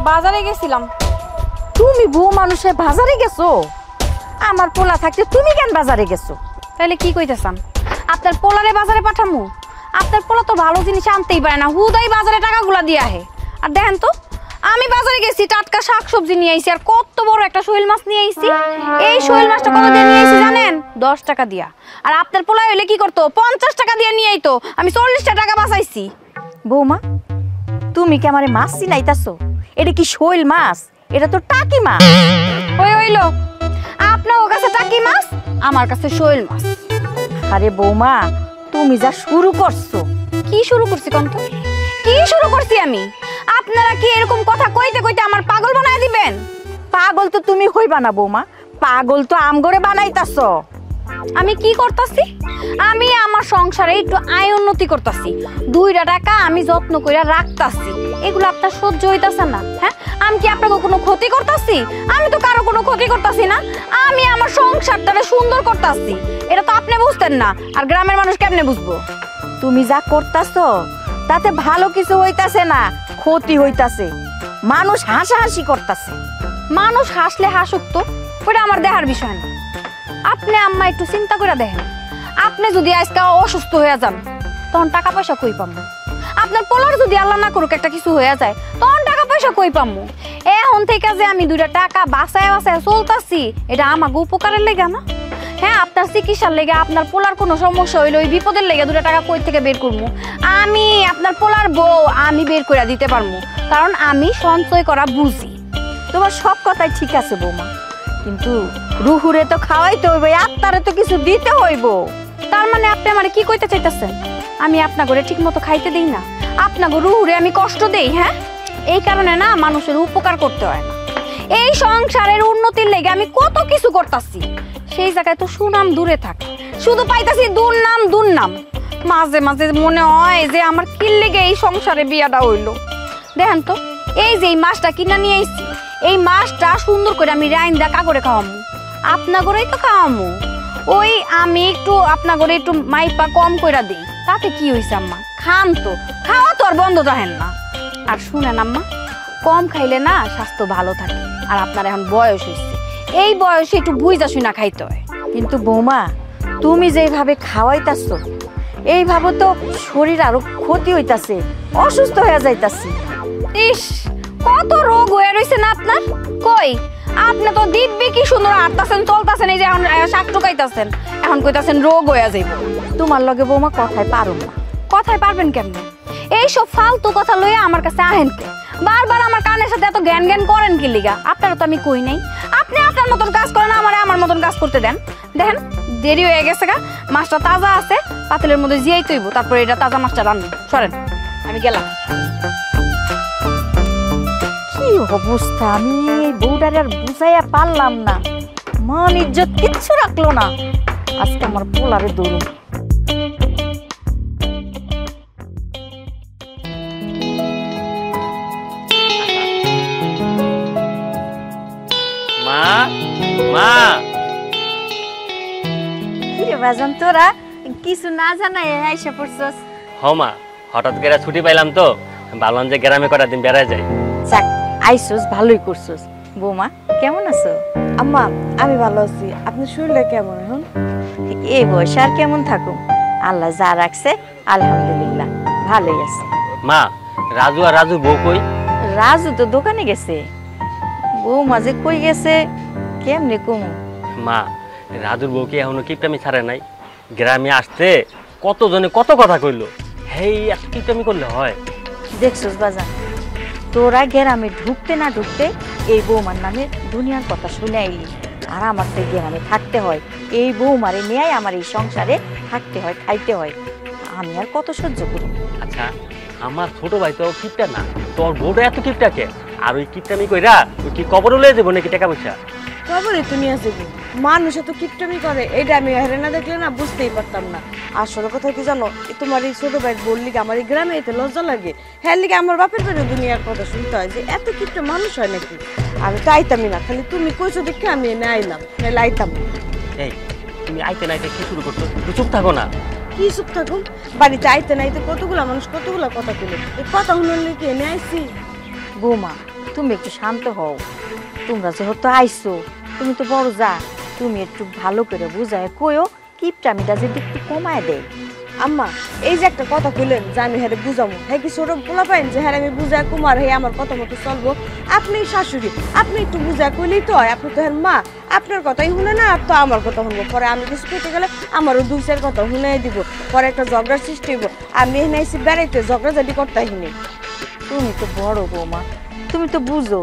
বাজারে গেছিলাম। তুমি বউ মানুষে বাজারে গেছো? আমার পোলা থাকতে তুমি কেন বাজারে গেছো? তাহলে কি কইতেছান, আপনার পোলারে বাজারে পাঠামু? আপনার পোলা তো ভালো জিনিস আনতেই পারে না, হুদাই বাজারে টাকাগুলা দিয়ে আহে। আর দেখেন তো আমি বাজারে গেছি, টাটকা শাকসবজি নিয়ে আইছি, আর কত বড় একটা শোল মাছ নিয়ে আইছি। এই শোল মাছটা কত দিয়ে নিয়ে আইছি জানেন? 10 টাকা দিয়া। আর আপনার পোলা হইলে কি করতো, 50 টাকা দিয়ে নিয়ে আইতো। আমি 40 টাকা বাঁচাইছি। বৌমা, তুমি কি আমারে মাছ চিনাইতাছো? এটা কি শৈল মাছ? এটা তো টাকি মাছ। ওই হইলো, আপনার কাছে টাকি মাছ, আমার কাছে শোল মাছ। আরে বৌমা, তুমি যা শুরু করছো। কি শুরু করছি কন্ত? কি শুরু করছি আমি? আপনারা কি এরকম কথা কইতে কইতে আমার পাগল বানায় দিবেন? পাগল তো তুমি হইবা না বৌমা, পাগল তো আমগরে বানাইতাছো। আমি কি করতাছি? আমি আমার সংসারে একটু আয় উন্নতি করতাছি, 2 টাকা আমি যত্ন কইরা রাখতাছি। এগুলো আপনার সহ্য হইতাছে না? হ্যাঁ, আমি কি আপনাকে কোনো ক্ষতি করতাছি? আমি তো কারো কোনো ক্ষতি করতাছি না। আমি আমার সংসারটারে সুন্দর করতাছি, এটা তো আপনি বুঝতেন না, আর গ্রামের মানুষ কেমনে বুঝবো? তুমি যা করতাছো তাতে ভালো কিছু হইতাছে না, ক্ষতি হইতাছে। মানুষ হাসাহাসি করতাছে। মানুষ হাসলে হাসুক তো, ওটা আমার দেখার বিষয় না। আপনি আম্মা একটু চিন্তা করে দেখেন, আপনি যদি আজকে অসুস্থ হয়ে যান তখন টাকা পয়সা কই পামু? আপনার পোলার যদি আল্লাহ না করুক একটা কিছু হয়ে যায় তখন টাকা পয়সা কই পামু? এখন থেকে যে আমি 2 টাকা বাঁচায় বাঁচায় চলতাছি, এটা আমাকে উপকারের লেগে না? হ্যাঁ, আপনার চিকিৎসার লেগে, আপনার পোলার কোনো সমস্যা হইলে ওই বিপদের লেগে 2 টাকা কই থেকে বের করবো? আমি আপনার পোলার বউ, আমি বের করে দিতে পারবো, কারণ আমি সঞ্চয় করা বুঝি। তোমার সব কথাই ঠিক আছে বৌমা, কিন্তু রুহুরে তো খাওয়াইতে হইব, আত্মারে তো কিছু দিতে হইব। তার মানে আপনি আমার কি কইতে চাইতেছেন? আমি আপনা ঘরে ঠিক মতো খাইতে দেই না, আপনাকে রুহুরে আমি কষ্ট দেই? হ্যাঁ, এই কারণে না মানুষের উপকার করতে হয় না। এই সংসারের উন্নতির লেগে আমি কত কিছু করতাছি, সেই জায়গায় তো সুনাম দূরে থাকে, শুধু পাইতাছি দুর্নাম দুর্নাম। মাঝে মাঝে মনে হয় যে আমার কি লেগে এই সংসারে বিয়াটা হইলো। দেখেন তো, এই যে এই মাছটা কিনা নিয়ে আইছি, এই মাছটা সুন্দর করে আমি রাইন্দা কাগরে খাওয়ামু, আপনা ঘরেই তো খাওয়ামু। ওই আমি একটু আপনা ঘরে একটু মাইপা কম কইরা দিই, তাতে কি হইছে আম্মা? খান তো, খাওয়া তো আর বন্ধ রাখেন না। আর শুনেন আম্মা, কম খাইলে না স্বাস্থ্য ভালো থাকে, আর আপনার এখন বয়স হইছে, এই বয়সে একটু বুঝা শুনা খাইতে হয়। কিন্তু বৌমা, তুমি যেভাবে খাওয়াইতাছো এইভাবে তো শরীর আরো ক্ষতি হইতাছে, অসুস্থ হয়ে যাইতাছি। ইস, কত রোগ হয়ে রইছে না আপনার? কই, আপনি তো দিব্যি কি সুন্দর হাঁটতাছেন, চলতাছেন, এই যে এখন শাক টুকাইতাছেন, এখন কইতাছেন রোগ হয়ে যাইব। তোমার লগে বৌমা কথায় পারো না। কথায় পারবেন কেমনে? এইসব ফালতু কথা লইয়া আমার কাছে আহেন কে? বারবার আমার কানের সাথে এত জ্ঞান জ্ঞান করেন কি লিগা? আপনারা তো আমি কই নাই, আপনি আপনার মতন কাজ করেন, আমারে আমার মতন কাজ করতে দেন। দেখেন দেরি হয়ে গেছে গা, মাছটা তাজা আছে, পাতিলের মধ্যে জিয়াই তৈব, তারপরে এটা তাজা মাছটা রান্না। সরেন, আমি গেলাম। কি অবস্থা, আমি এই বউটারে আর বুঝাইয়া পারলাম না, মান ইজ্জত কিচ্ছু রাখলো না। আজকে আমার পোলারে দৌড়। মা, মা, কি রে বাজান, তোরা কিছু না জানাই আইসা পড়ছস? হ মা, হঠাৎ করে ছুটি পাইলাম তো, ভাবলাম যে গ্রামে কটা দিন বেড়ায় যাই। যাক, আইসোস, ভালোই করছস। বৌমা কেমন আছো? আম্মা আমি ভালো আছি, আপনার শরীরটা কেমন এখন? এই বয়সে আর কেমন থাকো, আল্লাহ যা রাখছে আলহামদুলিল্লাহ ভালোই আছে। মা রাজু আর রাজুর বউ কই? রাজু তো দোকানে গেছে, বউ মাঝে কই গেছে কেমনে কমু। মা রাজুর বউকে এখনো কিপটামি ছাড়ে নাই। গ্রামে আসতে কতজনে কত কথা কইলো, হেই এত কিপটামি করলে হয়? দেখছস বাজান, তোরা গ্রামে ঢুকতে না ঢুকতে এই বৌমার নামে দুনিয়ার কথা শুনে আইলি, আর আমার তো গ্রামে থাকতে হয়, এই বৌমারে নিয়ে আমার এই সংসারে থাকতে হয়, খাইতে হয়, আমি আর কত সহ্য করি। আচ্ছা আমার ছোট ভাই তো কিপটা না, তোর বউটা এত কিপটাকে? আর ওই কিপটামি কইরা ওই কি কবর লয়ে যাবো নাকি টাকা পয়সা? খবরে তুমি আছে কি মানুষ তো কিপটামি করে, এটা আমি হেরে না দেখলে না বুঝতেই পারতাম না। আসলে কথা কি জানো, তোমার এই ছোট ভাই বললি আমার এই গ্রামে এতে লজ্জা লাগে, হ্যাঁ লিগে আমার বাপের বাড়ি দুনিয়ার কথা শুনতে হয় যে এত কিপটা মানুষ হয় নাকি। আমি তো আইতামই না, খালি তুমি কইছো দেখে আমি এনে আইলাম, নাহলে আইতাম না। এই তুমি আইতে নাইতে কি শুরু করছো? তুই চুপ থাকো না। কি চুপ থাকুন, বাড়িতে আইতে নাইতে কতগুলা মানুষ কতগুলা কথা বলে, এই কথা শুনলে কি এনে আইছি। বৌমা তুমি একটু শান্ত হও, তোমরা যেহেতু আইসো, তুমি তো বড় যা, তুমি একটু ভালো করে বুঝায় কইও কিপটামিটা যদি একটু কমায় দেয়। আম্মা এই যে একটা কথা কইলেন যে আমি হ্যাঁ বুঝামো, হ্যাঁ কি ছোট পোলা পাইন যে হ্যাঁ আমি বুঝায় কুমার হ্যাঁ আমার কথা মতো চলবো? আপনি শাশুড়ি, আপনি একটু বুঝায় কইলেই তো হয়, আপনি তো হ্যাঁ মা, আপনার কথাই শুনে না আর তো আমার কথা শুনবো, পরে আমি কিছু কইতে গেলে আমারও দুই চার কথা শুনাই দিব, পরে একটা ঝগড়ার সৃষ্টি হইব। আমি এখানে এসে বেড়াইতে ঝগড়াঝাটি করতে আহিনি। তুমি তো বড় বৌমা, তুমি তো বুঝো।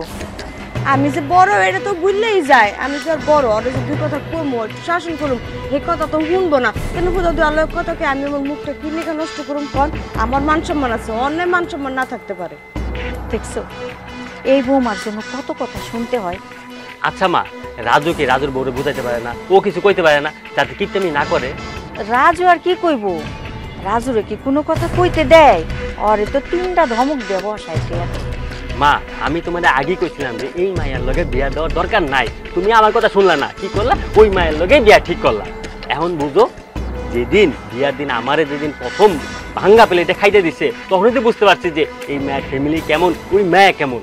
আমি যে বড় এটা তো বুঝলেই যায়, আমি যে আর বড় আর যে দুই কথা কমো শাসন করুম, এই কথা তো শুনবো না। কিন্তু হুদা দুই আল্লাহর কথাকে আমি আমার মুখটা কি লেখা নষ্ট করুম? কন আমার মান সম্মান আছে, অন্যের মান সম্মান না থাকতে পারে। দেখছো এই বৌমার জন্য কত কথা শুনতে হয়। আচ্ছা মা রাজুকে রাজুর বউরে বুঝাইতে পারে না, ও কিছু কইতে পারে না যাতে কিপটামি না করে? রাজু আর কি কইব, রাজুরে কি কোনো কথা কইতে দেয়? আরে তো তিনটা ধমক দেব বসাইতে। মা আমি তোমার আগে কইছিলাম যে এই মায়ের লগে বিয়া দেওয়ার দরকার নাই, তুমি আমার কথা শুনলা না, কি করলা? ওই মায়ের লগে বিয়া ঠিক করলা। এখন বুঝো, যেদিন বিয়ার দিন আমারে যেদিন প্রথম ভাঙ্গা প্লেটে খাইতে দিছে, তখনই তো বুঝতে পারছি যে এই মায়ের ফ্যামিলি কেমন, ওই মায়া কেমন।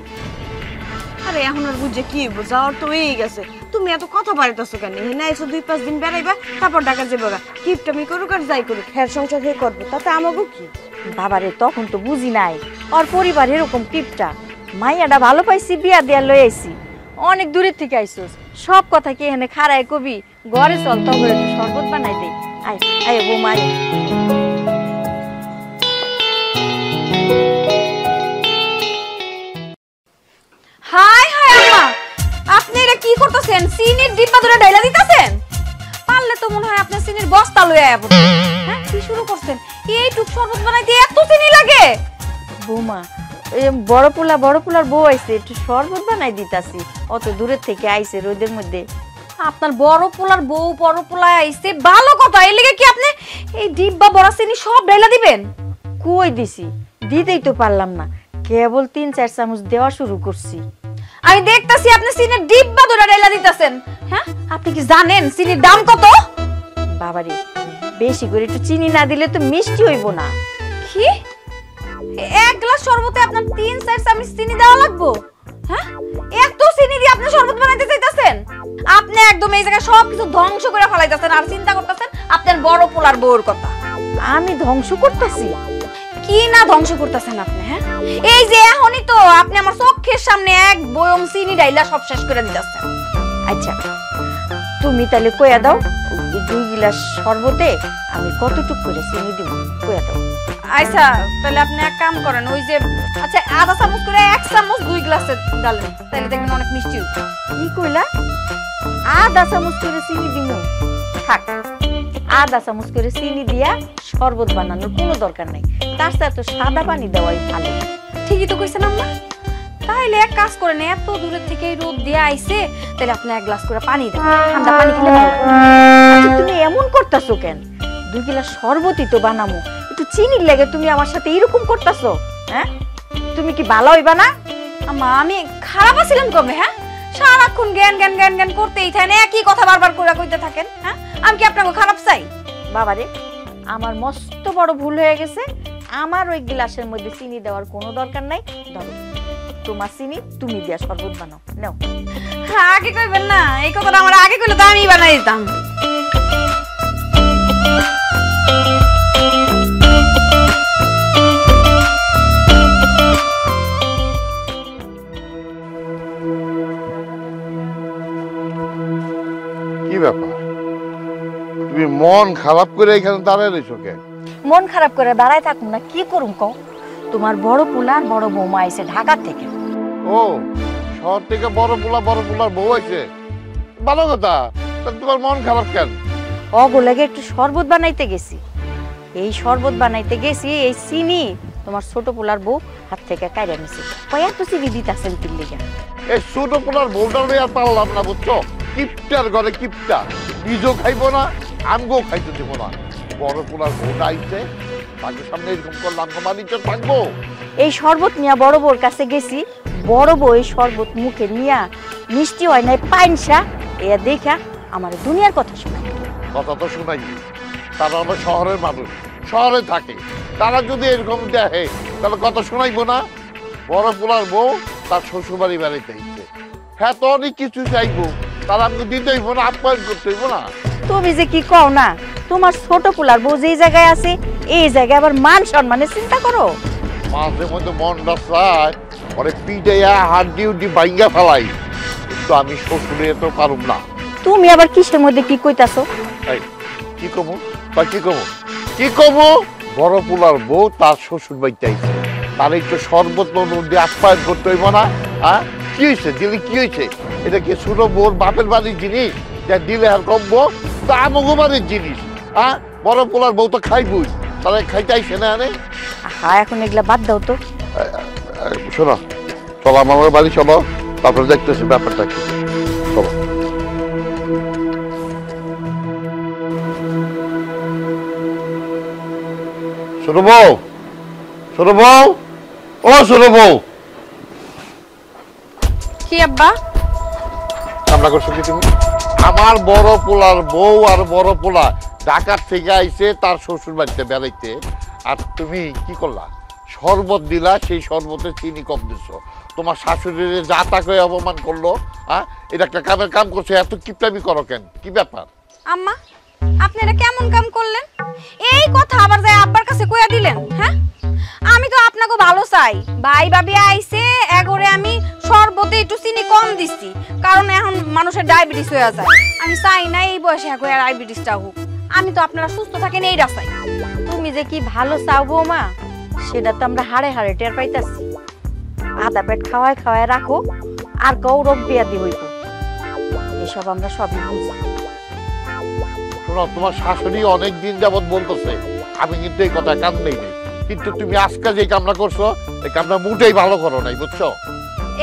আরে এখন আর বুঝে কি যাওয়ার তো হয়েই গেছে, তুমি এত কথা বাড়িতেছো কেন? হেনা এসে 2-5 দিন বেড়াইবা, তারপর ঢাকা যাবো। কিপটামি করুক আর যাই করুক, হ্যাঁ সংসার হে করবো, তাতে আমাকে কি? বাবারে তখন তো বুঝি নাই ওর পরিবার এরকম কিপটা। মাইয়াটা ভালো পাইছি, বিয়া দিয়া লই আইছি, অনেক দূরের থেকে আইসোস, সব কথা কি এখানে খাড়ায় কবি? ঘরে চল তো একটু শরবত বানাই দেই। আয় আয় বৌমা আয়। হাই হাই আম্মা, আপনি এটা কি করতেছেন? চিনির ডিব্বা ধরে ঢাইলা দিতেছেন? পারলে তো মনে হয় আপনি চিনির বস্তা লয়ে আইব। হ্যাঁ কি শুরু করছেন? এইটুক শরবত বানাইতে এত চিনি লাগে? বৌমা বড় পোলার বউ আইছে, একটু শরবত বানাই দিতাছি, অত দূরের থেকে আইছে রোদের মধ্যে। আপনার বড় পোলার বউ বড় পোলায় আইছে ভালো কথা, এর লিগে কি আপনি এই ডিব্বা বড়া চিনি সব ঢাইলা দিবেন? কই দিছি, দিতেই তো পারলাম না, কেবল 3-4 চামচ দেওয়া শুরু করছি। আমি দেখতাছি আপনি চিনির ডিব্বা ধরে ঢাইলা দিতেছেন। হ্যাঁ আপনি কি জানেন চিনির দাম কত? বাবারে বেশি করে একটু চিনি না দিলে তো মিষ্টি হইব না। কি এক গ্লাস শরবতে আপনার 3-4 চামচ চিনি দেওয়া লাগবে? হ্যাঁ এত চিনি দিয়ে আপনি শরবত বানাইতে চাইতেছেন? আপনি একদম এই জায়গায় সবকিছু ধ্বংস করে ফেলাইতেছেন আর চিন্তা করতেছেন আপনার বড় পোলার বউর কথা। আমি ধ্বংস করতেছি? কি না ধ্বংস করতেছেন আপনি? হ্যাঁ এই যে এখনই তো আপনি আমার চোখের সামনে এক বয়ম চিনি ডাইলা সব শেষ করে দিতেছেন। আচ্ছা তুমি তাহলে কইয়া দাও 2 গ্লাস শরবতে আমি কতটুক করে চিনি দিব, কইয়া দাও। আচ্ছা তাহলে আপনি এক কাম করেন, ওই যে আচ্ছা আধা চামচ করে 1 চামচ 2 গ্লাসে ডালেন, তাহলে দেখবেন অনেক মিষ্টি হবে। কি কইলা? আধা চামচ করে চিনি দিব? থাক, আধা চামচ করে চিনি দিয়া শরবত বানানোর কোনো দরকার নাই, তার সাথে তো সাদা পানি দেওয়াই ভালো। ঠিকই তো কইছেন আম্মা। তাইলে এক কাজ করেন, এত দূরের থেকে রোদ দিয়ে আইছে, তাহলে আপনি 1 গ্লাস করে পানি দেন, ঠান্ডা পানি খেলে ভালো। আচ্ছা তুমি এমন করতেছো কেন? 2 গ্লাস শরবতই তো বানামো, একটু চিনির লাগে তুমি আমার সাথে এরকম করতেছো? হ্যাঁ তুমি কি ভালো হইবা না? আম্মা আমি খারাপ আছিলাম কবে? হ্যাঁ সারাক্ষণ জ্ঞান জ্ঞান জ্ঞান জ্ঞান করতেই থাকেন, একই কথা বারবার করে কইতে থাকেন। হ্যাঁ আমি কি আপনাকে খারাপ চাই? বাবারে আমার মস্ত বড় ভুল হয়ে গেছে, আমার ওই গ্লাসের মধ্যে চিনি দেওয়ার কোনো দরকার নাই। ধরো তোমার চিনি তুমি দিয়া শরবত বানাও, নাও। হ্যাঁ আগে কইবেন না, এই কথাটা আমার আগে কইলে তো আমি বানাই দিতাম। তুমি মন খারাপ করে এখানে দাঁড়ায় রইছো কেন? মন খারাপ করে দাঁড়ায় থাকুন না, কি করুম কও? তোমার বড় পোলা আর বড় বৌমা আইছে ঢাকা থেকে। ও, শহর থেকে বড় পোলার বউ আছে, ভালো কথা। তোমার মন খারাপ কেন? অগোলাগে একটু শরবত বানাইতে গেছি। এই শরবত বানাইতে গেছি, এই চিনি তোমার ছোট পোলার বউ হাত থেকে কাইরা নিছে। কয়া তো চিনি দিতাছেন তিল্লিগা। এই ছোট পোলার বউটা আর পারলাম না, বুঝছো? কিপটার ঘরে কিপটা, নিজেও খাইবো না, আমগো খাইতে দেবো না। বড় পোলার বউটা আইছে, তাকে সামনে এরকম করলাম, তোমার ইচ্ছা থাকবো। এই শরবত নিয়া বড় বউর কাছে গেছি। বড় বউ এই শরবত মুখে নিয়া মিষ্টি হয় নাই পাইনসা, এ দেখা আমার দুনিয়ার কথা শোনায়। কথা তো শোনাই, তারা আবার শহরের মানুষ, শহরে থাকে, তারা যদি এরকম দেখে তাহলে কথা শোনাইবো না? বড় পোলার বউ তার শ্বশুর বাড়ি বেড়াইতে আইছে, হ্যাঁ তো অনেক কিছু চাইবো, তারা আমাকে দিতে হইব না, আপ্যায়ন করতে হইব না? তুমি যে কি কও না, তোমার ছোট পোলার বউ যেই জায়গায় আছে এই জায়গায় আবার মান সম্মানের চিন্তা করো। মাঝে মধ্যে মনটা চায় পরে পিটাইয়া হাড্ডি উড্ডি ভাঙ্গা ফেলাই, কিন্তু আমি শ্বশুরে তো পারুম না। তুমি আবার কিসের মধ্যে কি কইতাছো? এই কি কমু বা কি কমু কি কমু? বড় পোলার বউ তার শ্বশুর বাড়িতে আইছে, তার একটু শরবত দিয়ে আপ্যায়ন করতে হইব না? হ্যাঁ, কি হয়েছে দিলে? কি হয়েছে? এটা কি ছোট বউর বাপের বাড়ির জিনিস যা দিলে আর কমবো? তা আমগো বাড়ির জিনিস। হ্যাঁ, বড় পোলার বউ তো খাইবই, তাহলে খাইতে আইসে না? আনে হ্যাঁ, এখন এগুলা বাদ দাও তো। শোনো, চলো আমার বাড়ি চলো, তারপরে দেখতেছি ব্যাপারটা কি। চলো। ছোট বউ, ছোট বউ, ও ছোট বউ। কি আব্বা? কামনা করছো কি তুমি? আমার বড় পোলার বউ আর বড় পোলা ঢাকা থেকে আইছে তার শ্বশুর বাড়িতে বেড়াইতে, আর তুমি কি করলা? শরবত দিলা, সেই শরবতে চিনি কম দিছো। তোমার শাশুড়ির যা তাকে অপমান করলো। হ্যাঁ, এটা একটা কামের কাম করছে, এত কিপটামি করো কেন? কি ব্যাপার? আম্মা, আপনি এটা কেমন কাম করলেন? এই কথা আবার যায় আব্বার কাছে কইয়া দিলেন? হ্যাঁ, আমি তো আপনাকে ভালো চাই। ভাই ভাবি আইছে এগরে আমি শরবতে একটু চিনি কম দিছি, কারণ এখন মানুষের ডায়াবেটিস হয়ে যায়। আমি চাই না এই বয়সে এখন ডায়াবেটিসটা হোক। আমি তো আপনারা সুস্থ থাকেন এইটা চাই। তুমি যে কি ভালো চাও বৌমা, সেটা তো আমরা হাড়ে হাড়ে টের পাইতাছি। আদা পেট খাওয়ায় খাওয়ায় রাখো, আর গৌরব বিয়াদি হইব, এসব আমরা সবই বুঝি। শোনো, তোমার শাশুড়ি অনেক দিন যাবৎ বলতেছে, আমি কিন্তু এই কথা কান নেই নাই, কিন্তু তুমি আজকে যে কামনা করছো, এই কামনা মোটেই ভালো করো নাই, বুঝছো?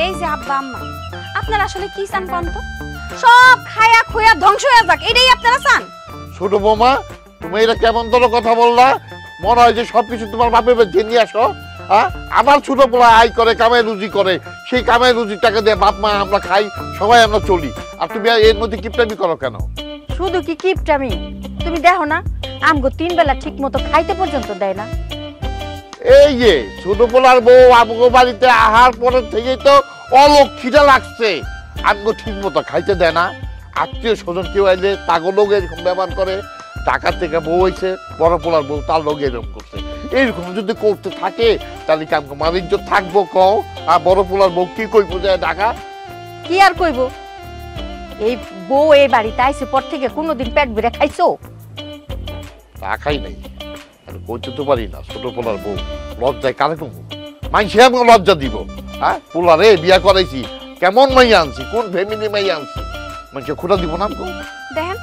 এই যে আব্বা আম্মা, আপনারা আসলে কি চান কোন তো? সব খায়া খুয়া ধ্বংস হয়ে যাক, এটাই আপনারা চান? ছোট বৌমা, তুমি এটা কেমন ধরো কথা বললা? মনে হয় যে সবকিছু তোমার বাপের বাড়ি নিয়ে আসো। হ্যাঁ, আমার ছোট পোলা আয় করে, কামাই রুজি করে, সেই কামাই রুজির টাকা দিয়ে বাপ মা আমরা খাই, সবাই আমরা চলি, আর তুমি এর মধ্যে কিপটামি করো কেন? শুধু কি কিপটামি? তুমি দেখো না আমগো 3 বেলা ঠিক মতো খাইতে পর্যন্ত দেয় না। এই যে ছোট পোলার বউ আমগো বাড়িতে আহার পরের থেকেই তো অলক্ষীটা লাগছে, আমগো ঠিক মতো খাইতে দেয় না। আত্মীয় স্বজন কেউ আইলে তাগো লোক এরকম ব্যবহার করে। ঢাকা থেকে বউ হয়েছে, বড় পোলার বউ তার লোক এরকম করছে। এইরকম যদি করতে থাকে তাহলে কি আমগো মান ইজ্জত থাকবো কও? আর বড় পোলার বউ কি কইবো যায় ঢাকা? কি আর কইব? এই বউ এই বাড়িতে আইছে পর থেকে কোনোদিন পেট ভরে খাইছো? তা খাই নাই, আমি কইতে তো পারি না। ছোট পোলার বউ লজ্জায় কারে কমবো? মাইসে আমাকে লজ্জা দিব? হ্যাঁ, পোলারে বিয়া করাইছি, কেমন মাইয়া আনছি, কোন ফ্যামিলি মাইয়া আনছি, মানুষে খুঁটা দিব না? দেখেন,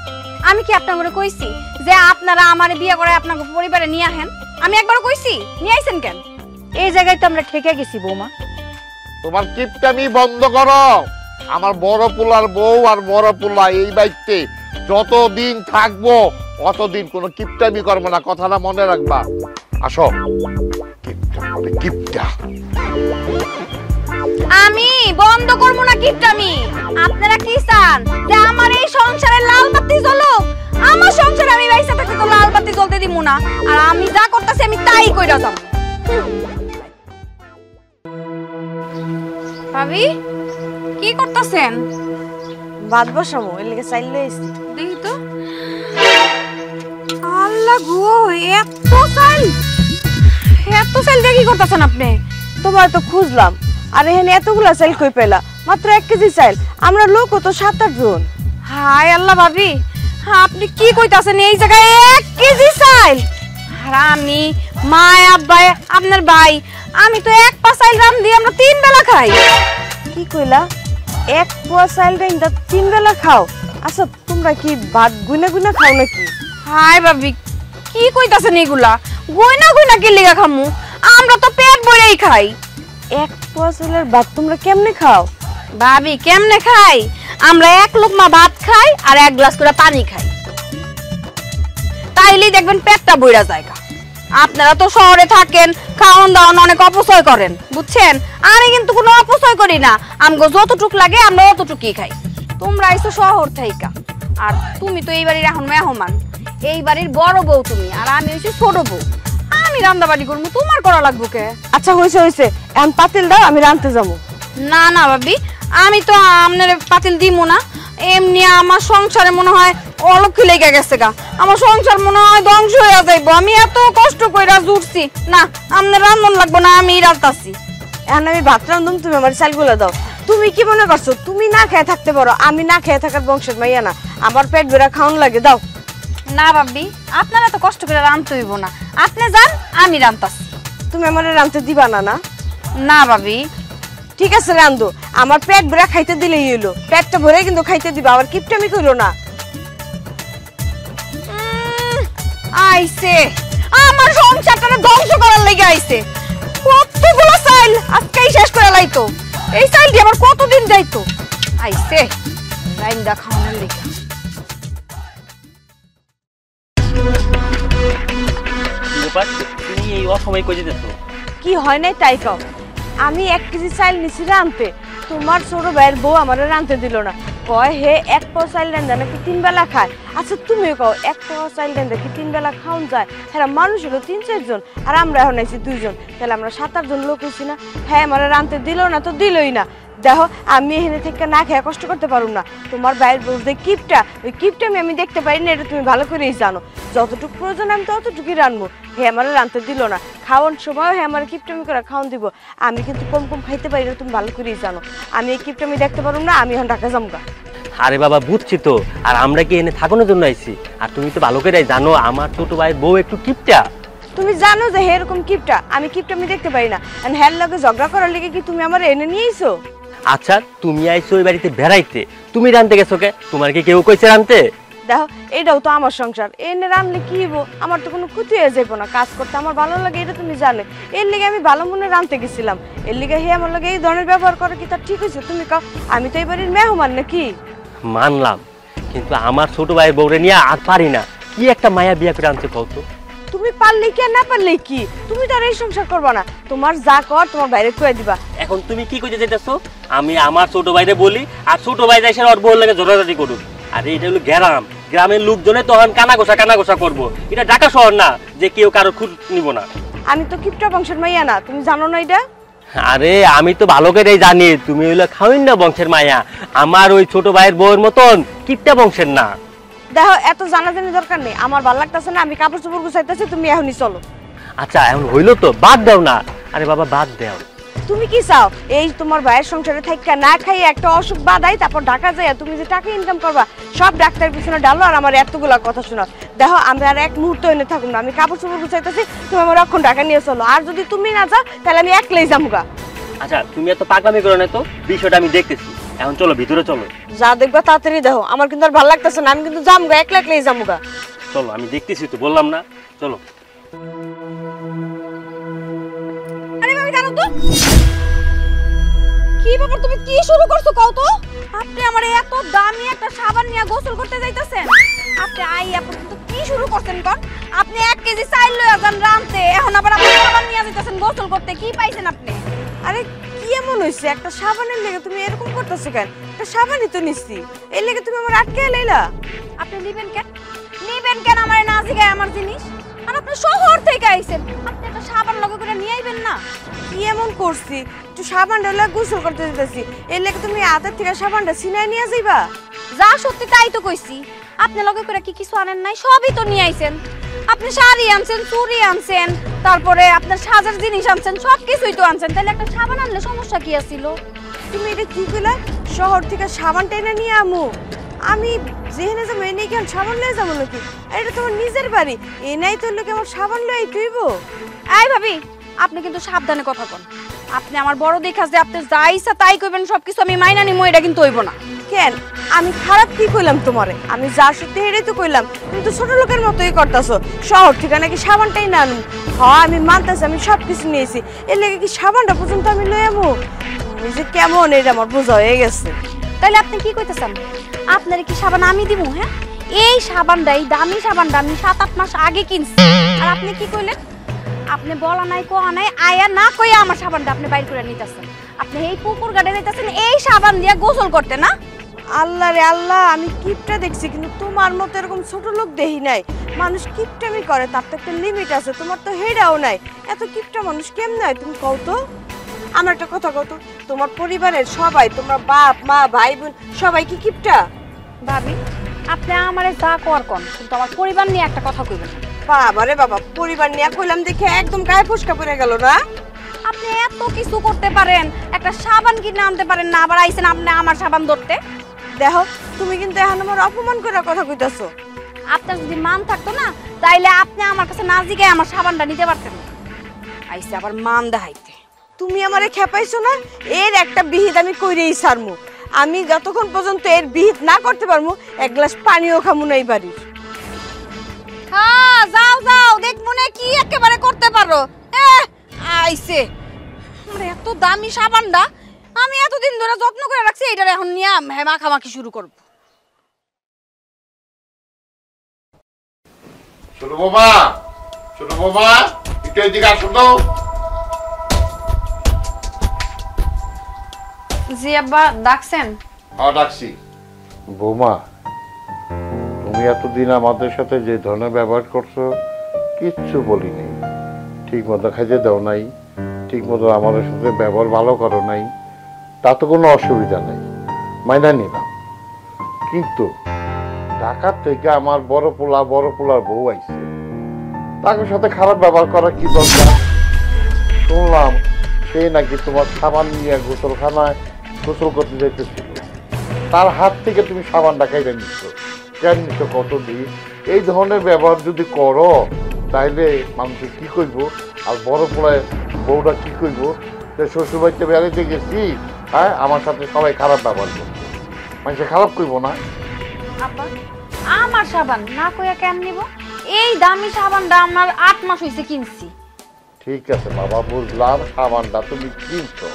আমি কি আপনার করে কইছি যে আপনারা আমার বিয়ে করে আপনাকে পরিবারে নিয়ে আহেন? আমি একবারও কইছি? নিয়ে আইছেন কেন? এই জায়গায় তো আমরা ঠেকে গেছি বৌমা। তোমার কিপটামি বন্ধ করো। আমার বড় পোলার বউ আর বড় পোলা এই বাড়িতে যতদিন থাকবো অতদিন কোনো কিপটামি করবো না, কথাটা মনে রাখবা। আসো। কিপটা আমি বন্ধ করবো না কিপটামি। আপনারা কি চান যে আমার এই সংসারে লাল বাতি জ্বলুক? আমার সংসারে আমি বাইসা থাকতে তো লাল বাতি জ্বলতে দিব না, আর আমি যা করতেছি আমি তাই কইরা যাব। ভাবি, কি করতেছেন? ভাত বসাবো, এর লেগে চাইল লইছি। দেখি তো। আল্লাহ গো, এত চাল দিয়ে কি করতেছেন আপনি? তোমার তো খুঁজলাম, আর এখানে এতগুলা চাইল কই পেলা? মাত্র 1 কেজি চাইল, আমরা লোক তো 7-8 জন। হায় আল্লাহ ভাবি, আপনি কি কইতাছেন? এই জায়গায় 1 কেজি চাইল? আর আমি মা আব্বা আপনার ভাই আমি তো 1 পা চাইল রাম দিয়ে আমরা 3 বেলা খাই। কি কইলা? 1 পোয়া চাইল রাইন্দা 3 বেলা খাও? আচ্ছা তোমরা কি ভাত গুনা গুনা খাও নাকি? হাই ভাবি কি কইতাছেন এগুলা? গয়না গয়না কি লিগা খামু? আমরা তো পেট ভরেই খাই। 1 পোয়া চাইলের ভাত তোমরা কেমনে খাও? ভাবি কেমনে খাই? আমরা 1 লোকমা ভাত খাই আর 1 গ্লাস করে পানি খাই, তাইলেই দেখবেন পেটটা বইরা জায়গা। আপনারা তো শহরে থাকেন, খাওন দাওন অনেক অপচয় করেন, বুঝছেন? আমি কিন্তু কোনো অপচয় করি না, আমগো যতটুক লাগে আমরা অতটুকুই খাই। তোমরা আইছো শহর থাইকা, আর তুমি তো এই বাড়ির এখন মেহমান, এই বাড়ির বড় বউ তুমি, আর আমি হইছি ছোট বউ। আমি রান্না বাড়ি করবো, তোমার করা লাগবো কে? আচ্ছা হইছে হইছে, এখন পাতিল দাও, আমি রাঁধতে যাবো। না না ভাবি, আমি তো আপনার পাতিল দিমু না। এমনি আমার সংসারে মনে হয় অলক্ষী লেগে গেছে গা, আমার সংসার মনে হয় ধ্বংস হয়ে যাইবো। আমি এত কষ্ট কইরা জুটছি, না আপনার রান্ধন লাগবো না, আমি রাঁধতাছি। এখন আমি ভাত রাঁধুম, তুমি আমার চালগুলো দাও। তুমি কি মনে করছো তুমি না খেয়ে থাকতে পারো? আমি না খেয়ে থাকার বংশের মাইয়া না, আমার পেট ভরা খাওয়ান লাগে, দাও। না ভাবি, আপনারা তো কষ্ট করে রাঁধতে হইব না, আপনি যান, আমি রাঁধতাছি। তুমি আমার রাঁধতে দিবা না? না না ভাবি। ঠিক আছে রাঁধো, আমার পেট ভরা খাইতে দিলেই হইলো। পেটটা ভরে কিন্তু খাইতে দিবা, আবার কিপটামি কইরো না। আইছে আমার সংসারটা ধ্বংস করার লেগে আইছে। কতগুলো চাইল আজকেই শেষ করে লাইতো, এই চাইলটি আমার কতদিন যাইতো। আইছে রাইন্দা খাওয়ানোর লেগে। তুমি এই অসময় কই যেতেছো? কি হয় নাই তাই কও। আমি 1 কেজি চাইল নিছি রাঁধতে, তোমার ছোট ভাইয়ের বউ আমারে রাঁধতে দিল না, কয় হে 1 পোয়া চাইল রাঁধা নাকি 3 বেলা খায়। আচ্ছা তুমিও কও 1 পোয়া চাইল রাঁধা কি 3 বেলা খাওন যায়? হ্যাঁ মানুষ হলো 3-4 জন, আর আমরা এখন আইছি 2 জন, তাহলে আমরা 7-8 জন লোক হইছি না। হ্যাঁ আমারে রাঁধতে দিল না তো দিলই না। দেখো আমি এখানে থেকে না খেয়ে কষ্ট করতে পারুম না। তোমার ভাইয়ের বউ যে কিপটা, ওই কিপটা আমি দেখতে পারি না, এটা তুমি ভালো করেই জানো। যতটুকু প্রয়োজন আমি ততটুকুই রাঁধবো। হে আমার রাঁধতে দিল না, খাওয়ার সময় হে আমার কিপটামি করে খাওয়ান দিব। আমি কিন্তু কম কম খাইতে পারি না, তুমি ভালো করেই জানো। আমি এই কিপটামি দেখতে পারুম না, আমি এখন ঢাকা যামগা। আরে বাবা বুঝছি তো, আর আমরা কি এনে থাকানোর জন্য আইছি? আর তুমি তো ভালো করে জানো আমার ছোট ভাইয়ের বউ একটু কিপটা। তুমি জানো যে হে এরকম কিপটা, আমি কিপটামি দেখতে পারি না। হ্যার লগে ঝগড়া করার লেগে কি তুমি আমার এনে নিয়ে আইছো? আচ্ছা তুমি আইছো ওই বাড়িতে বেড়াইতে, তুমি রানতে গেছো কে? তোমার কি কেউ কইছে রানতে? দেখো এটাও তো আমার সংসার, এনে রানলে কি হইব? আমার তো কোনো ক্ষতি হয়ে যাইব না, কাজ করতে আমার ভালো লাগে, এটা তুমি জানো। এর লিগে আমি ভালো মনে রানতে গেছিলাম, এর লিগে হে আমার লগে এই ধরনের ব্যবহার করে কি তার ঠিক হয়েছে? তুমি কও আমি তো এই বাড়ির মেহমান নাকি? মানলাম, কিন্তু আমার ছোট ভাইয়ের বউরে নিয়ে আর পারি না। কি একটা মায়া বিয়া করে আনছে কত? তুমি পারলে কি আর না পারলে কি? তুমি তো আর এই সংসার করবা না, তোমার যা কর তোমার বাইরে কয়ে দিবা। এখন তুমি কি কইতে চাইতেছো? আমি আমার ছোট ভাইরে বলি আর ছোট ভাই যাইছে ওর বউর লাগে জোরাজোরি করুক, আর এটা হলো গ্রাম, গ্রামের লোকজনে তখন কানা ঘোষা করবো। এটা ঢাকা শহর না যে কেউ কারো খোঁজ নিব না। আমি তো কিপটা বংশের মাইয়া না, তুমি জানো না এটা? আরে আমি তো ভালো করেই জানি তুমি হইলো খাওয়াইন না বংশের মায়া, আমার ওই ছোট ভাইয়ের বউয়ের মতন কিপটা বংশের না। দেখো এত জানাজানি দরকার নেই, আমার ভালো লাগতেছে না, আমি কাপড় চোপড় গুছাইতেছি, তুমি এখনই চলো। আচ্ছা এখন হইলো তো, বাদ দাও না। আরে বাবা বাদ দাও। তুমি কি চাও এই তোমার ভাইয়ের সংসারে থাইকা না খাইয়ে একটা অসুখ বাদাই তারপর ঢাকা যাইয়া তুমি যে টাকা ইনকাম করবা সব ডাক্তার পিছনে ডালো, আর আমার এতগুলা কথা শোনাও? দেখো আমি আর 1 মুহূর্ত এনে থাকুম না, আমি কাপড় চোপড় গুছাইতেছি, তুমি আমার এখন ঢাকা নিয়ে চলো। আর যদি তুমি না যাও তাহলে আমি একলাই যামুগা। আচ্ছা তুমি এত পাগলামি করো না তো, বিষয়টা আমি দেখতেছি। এখন চলো ভিতরে চলো। যা দেখবা তাড়াতাড়ি দেখো, আমার কিন্তু আর ভালো লাগতেছে না, আমি কিন্তু যামুগা, একলা একলাই যামুগা। চলো আমি দেখতেছি তো, বললাম না চলো। আরে ভাবি জানো তো কি ব্যাপার, তুমি কি শুরু করছো কও তো? আপনি আমার এত দামি একটা সাবান নিয়ে গোসল করতে যাইতাছেন? আপনি আইয়া পর্যন্ত কি শুরু করছেন কোন? আপনি 1 কেজি চাইল লইয়া যান রানতে, এখন আবার আপনি সাবান নিয়ে যাইতাছেন গোসল করতে, কি পাইছেন আপনি? আরে কি এমন হইছে, একটা সাবানের লেগে তুমি এরকম করতেছো কেন? একটা সাবানই তো নিছি, এই লেগে তুমি আমার আটকে লাইলা। আপনি নিবেন কেন? নিবেন কেন আমার না জিগায় আমার জিনিস? আর আপনি শহর থেকে আইছেন, আপনি একটা সাবান লগে করে নিয়ে আইবেন না? কি এমন করছি, একটু সাবান ডালা গোসল করতে দিতেছি, এর লেগে তুমি হাতের থেকে সাবানটা ছিনাই নিয়ে যাইবা? যা সত্যি তাই তো কইছি, আপনি লগে করে কি কিছু আনেন নাই? সবই তো নিয়ে আইছেন। আপনি শাড়ি আনছেন, চুড়ি আনছেন, তারপরে আপনার সাজার জিনিস আনছেন, সব কিছুই তো আনছেন, তাহলে একটা সাবান আনলে সমস্যা কি আছিল? তুমি এটা কি কইলা? শহর থেকে সাবান টেনে নিয়ে আমু? আমি যেখানে যাবো এনে কেন সাবান লয়ে যাবো নাকি? এটা তোমার নিজের বাড়ি, এ নাই তো লোকে আমার সাবান লয়ে তুইব। এই ভাবি, আপনি কিন্তু সাবধানে কথা বল। আপনি আমার বড় দেখা যে আপনি যা ইচ্ছা তাই কইবেন, সবকিছু আমি মাইনা নিমু, এটা কিন্তু হইব না। কেন আমি খারাপ কি কইলাম তোমারে? আমি যা সত্যি হেরেই তো কইলাম, তুমি তো ছোট লোকের মতোই করতেছো। শহর থেকে নাকি সাবানটাই না আনুন? হ্যাঁ আমি মানতেছি, আমি সব কিছু নিয়েছি, এর লেগে কি সাবানটা পর্যন্ত আমি লয়ে আমু? তুমি যে কেমন এটা আমার বোঝা হয়ে গেছে। তাইলে আপনি কি কইতেছেন? আপনারে কি সাবান আমি দিব? হ্যাঁ, এই সাবানটাই দামি সাবানটা আমি 7-8 মাস আগে কিনছি, আর আপনি কি কইলেন? আপনি বলা নাই কোয়া নাই, আয়া না কইয়া আমার সাবানটা আপনি বাইর করে নিতেছেন। আপনি এই পুকুর গাড়ে নিতেছেন এই সাবান দিয়ে গোসল করতে না? আল্লাহ রে আল্লাহ, আমি কিপটা দেখছি কিন্তু তোমার মতো এরকম ছোট লোক দেখি নাই। মানুষ কিপটামি করে, তার তো একটা লিমিট আছে, তোমার তো হেডাও নাই। এত কিপটা মানুষ কেমনে হয় তুমি কও তো? আমার একটা কথা কও তো, তোমার পরিবারের সবাই, তোমার বাপ মা ভাই বোন সবাই কি কিপটা? ভাবি, আপনি আমারে যা কর কোন, কিন্তু আমার পরিবার নিয়ে একটা কথা কইবেন। বাবা রে বাবা, পরিবার নিয়ে কইলাম দেখে একদম গায়ে ফসকা পড়ে গেল না? আপনি এত কিছু করতে পারেন, একটা সাবান কিনে আনতে পারেন না, আবার আইছেন আপনি আমার সাবান ধরতে। দেখো তুমি কিন্তু এখন আমার অপমান করে কথা কইতাছো। আপনার যদি মান থাকতো না, তাইলে আপনি আমার কাছে না জিগায় আমার সাবানটা নিতে পারতেন না। আইছে আবার মান দেখাইতে। তুমি আমারে খেপাইছো না? এর একটা বিহিত আমি কইরেই ছাড়মু। আমি যতক্ষণ পর্যন্ত এর বিহিত না করতে পারমু, এক গ্লাস পানিও খামু না এই বাড়ির। হ্যাঁ যাও যাও, দেখবো না কি একেবারে করতে পারো। আইছে আমার এত দামি সাবানটা, আমি এতদিন ধরে যত্ন করে রাখছি, এইটার এখন নিয়ে মাখামাখি শুরু করব। ছোট বাবা, ছোট বাবা, একটু এদিকে আসো তো। জি আব্বা, ডাকছেন? হ্যাঁ ডাকছি। বৌমা, তুমি এতদিন আমাদের সাথে যে ধরনের ব্যবহার করছো কিচ্ছু বলিনি। ঠিক মতো খাইতে দাও নাই, ঠিক মতো আমাদের সাথে ব্যবহার ভালো করো নাই, তাতে কোনো অসুবিধা নেই, মাইনা নিলাম। কিন্তু ঢাকার থেকে আমার বড় পোলার বউ আইছে, তাদের সাথে খারাপ ব্যবহার করা কি দরকার? শুনলাম সে নাকি তোমার সাবান নিয়ে গোসলখানায় গোসল করতে যাইতেছিল, তার হাত থেকে তুমি সাবানটা খাইতে নিচ্ছ। কেন নিচ্ছ কতদিন? এই ধরনের ব্যবহার যদি করো তাইলে মানুষে কি করব? আর বড় পোলায় বউটা কি করবো? শ্বশুর বাড়িতে বেড়াইতে গেছি, হ্যাঁ আমার সাথে সবাই খারাপ ব্যবহার করছে, মানুষে খারাপ করবো না? আব্বা, আমার সাবান না কইয়া কেন নিব? এই দামি সাবানটা আমার 8 মাস হইছে কিনছি। ঠিক আছে বাবা, বুঝলাম সাবানটা তুমি কিনছো।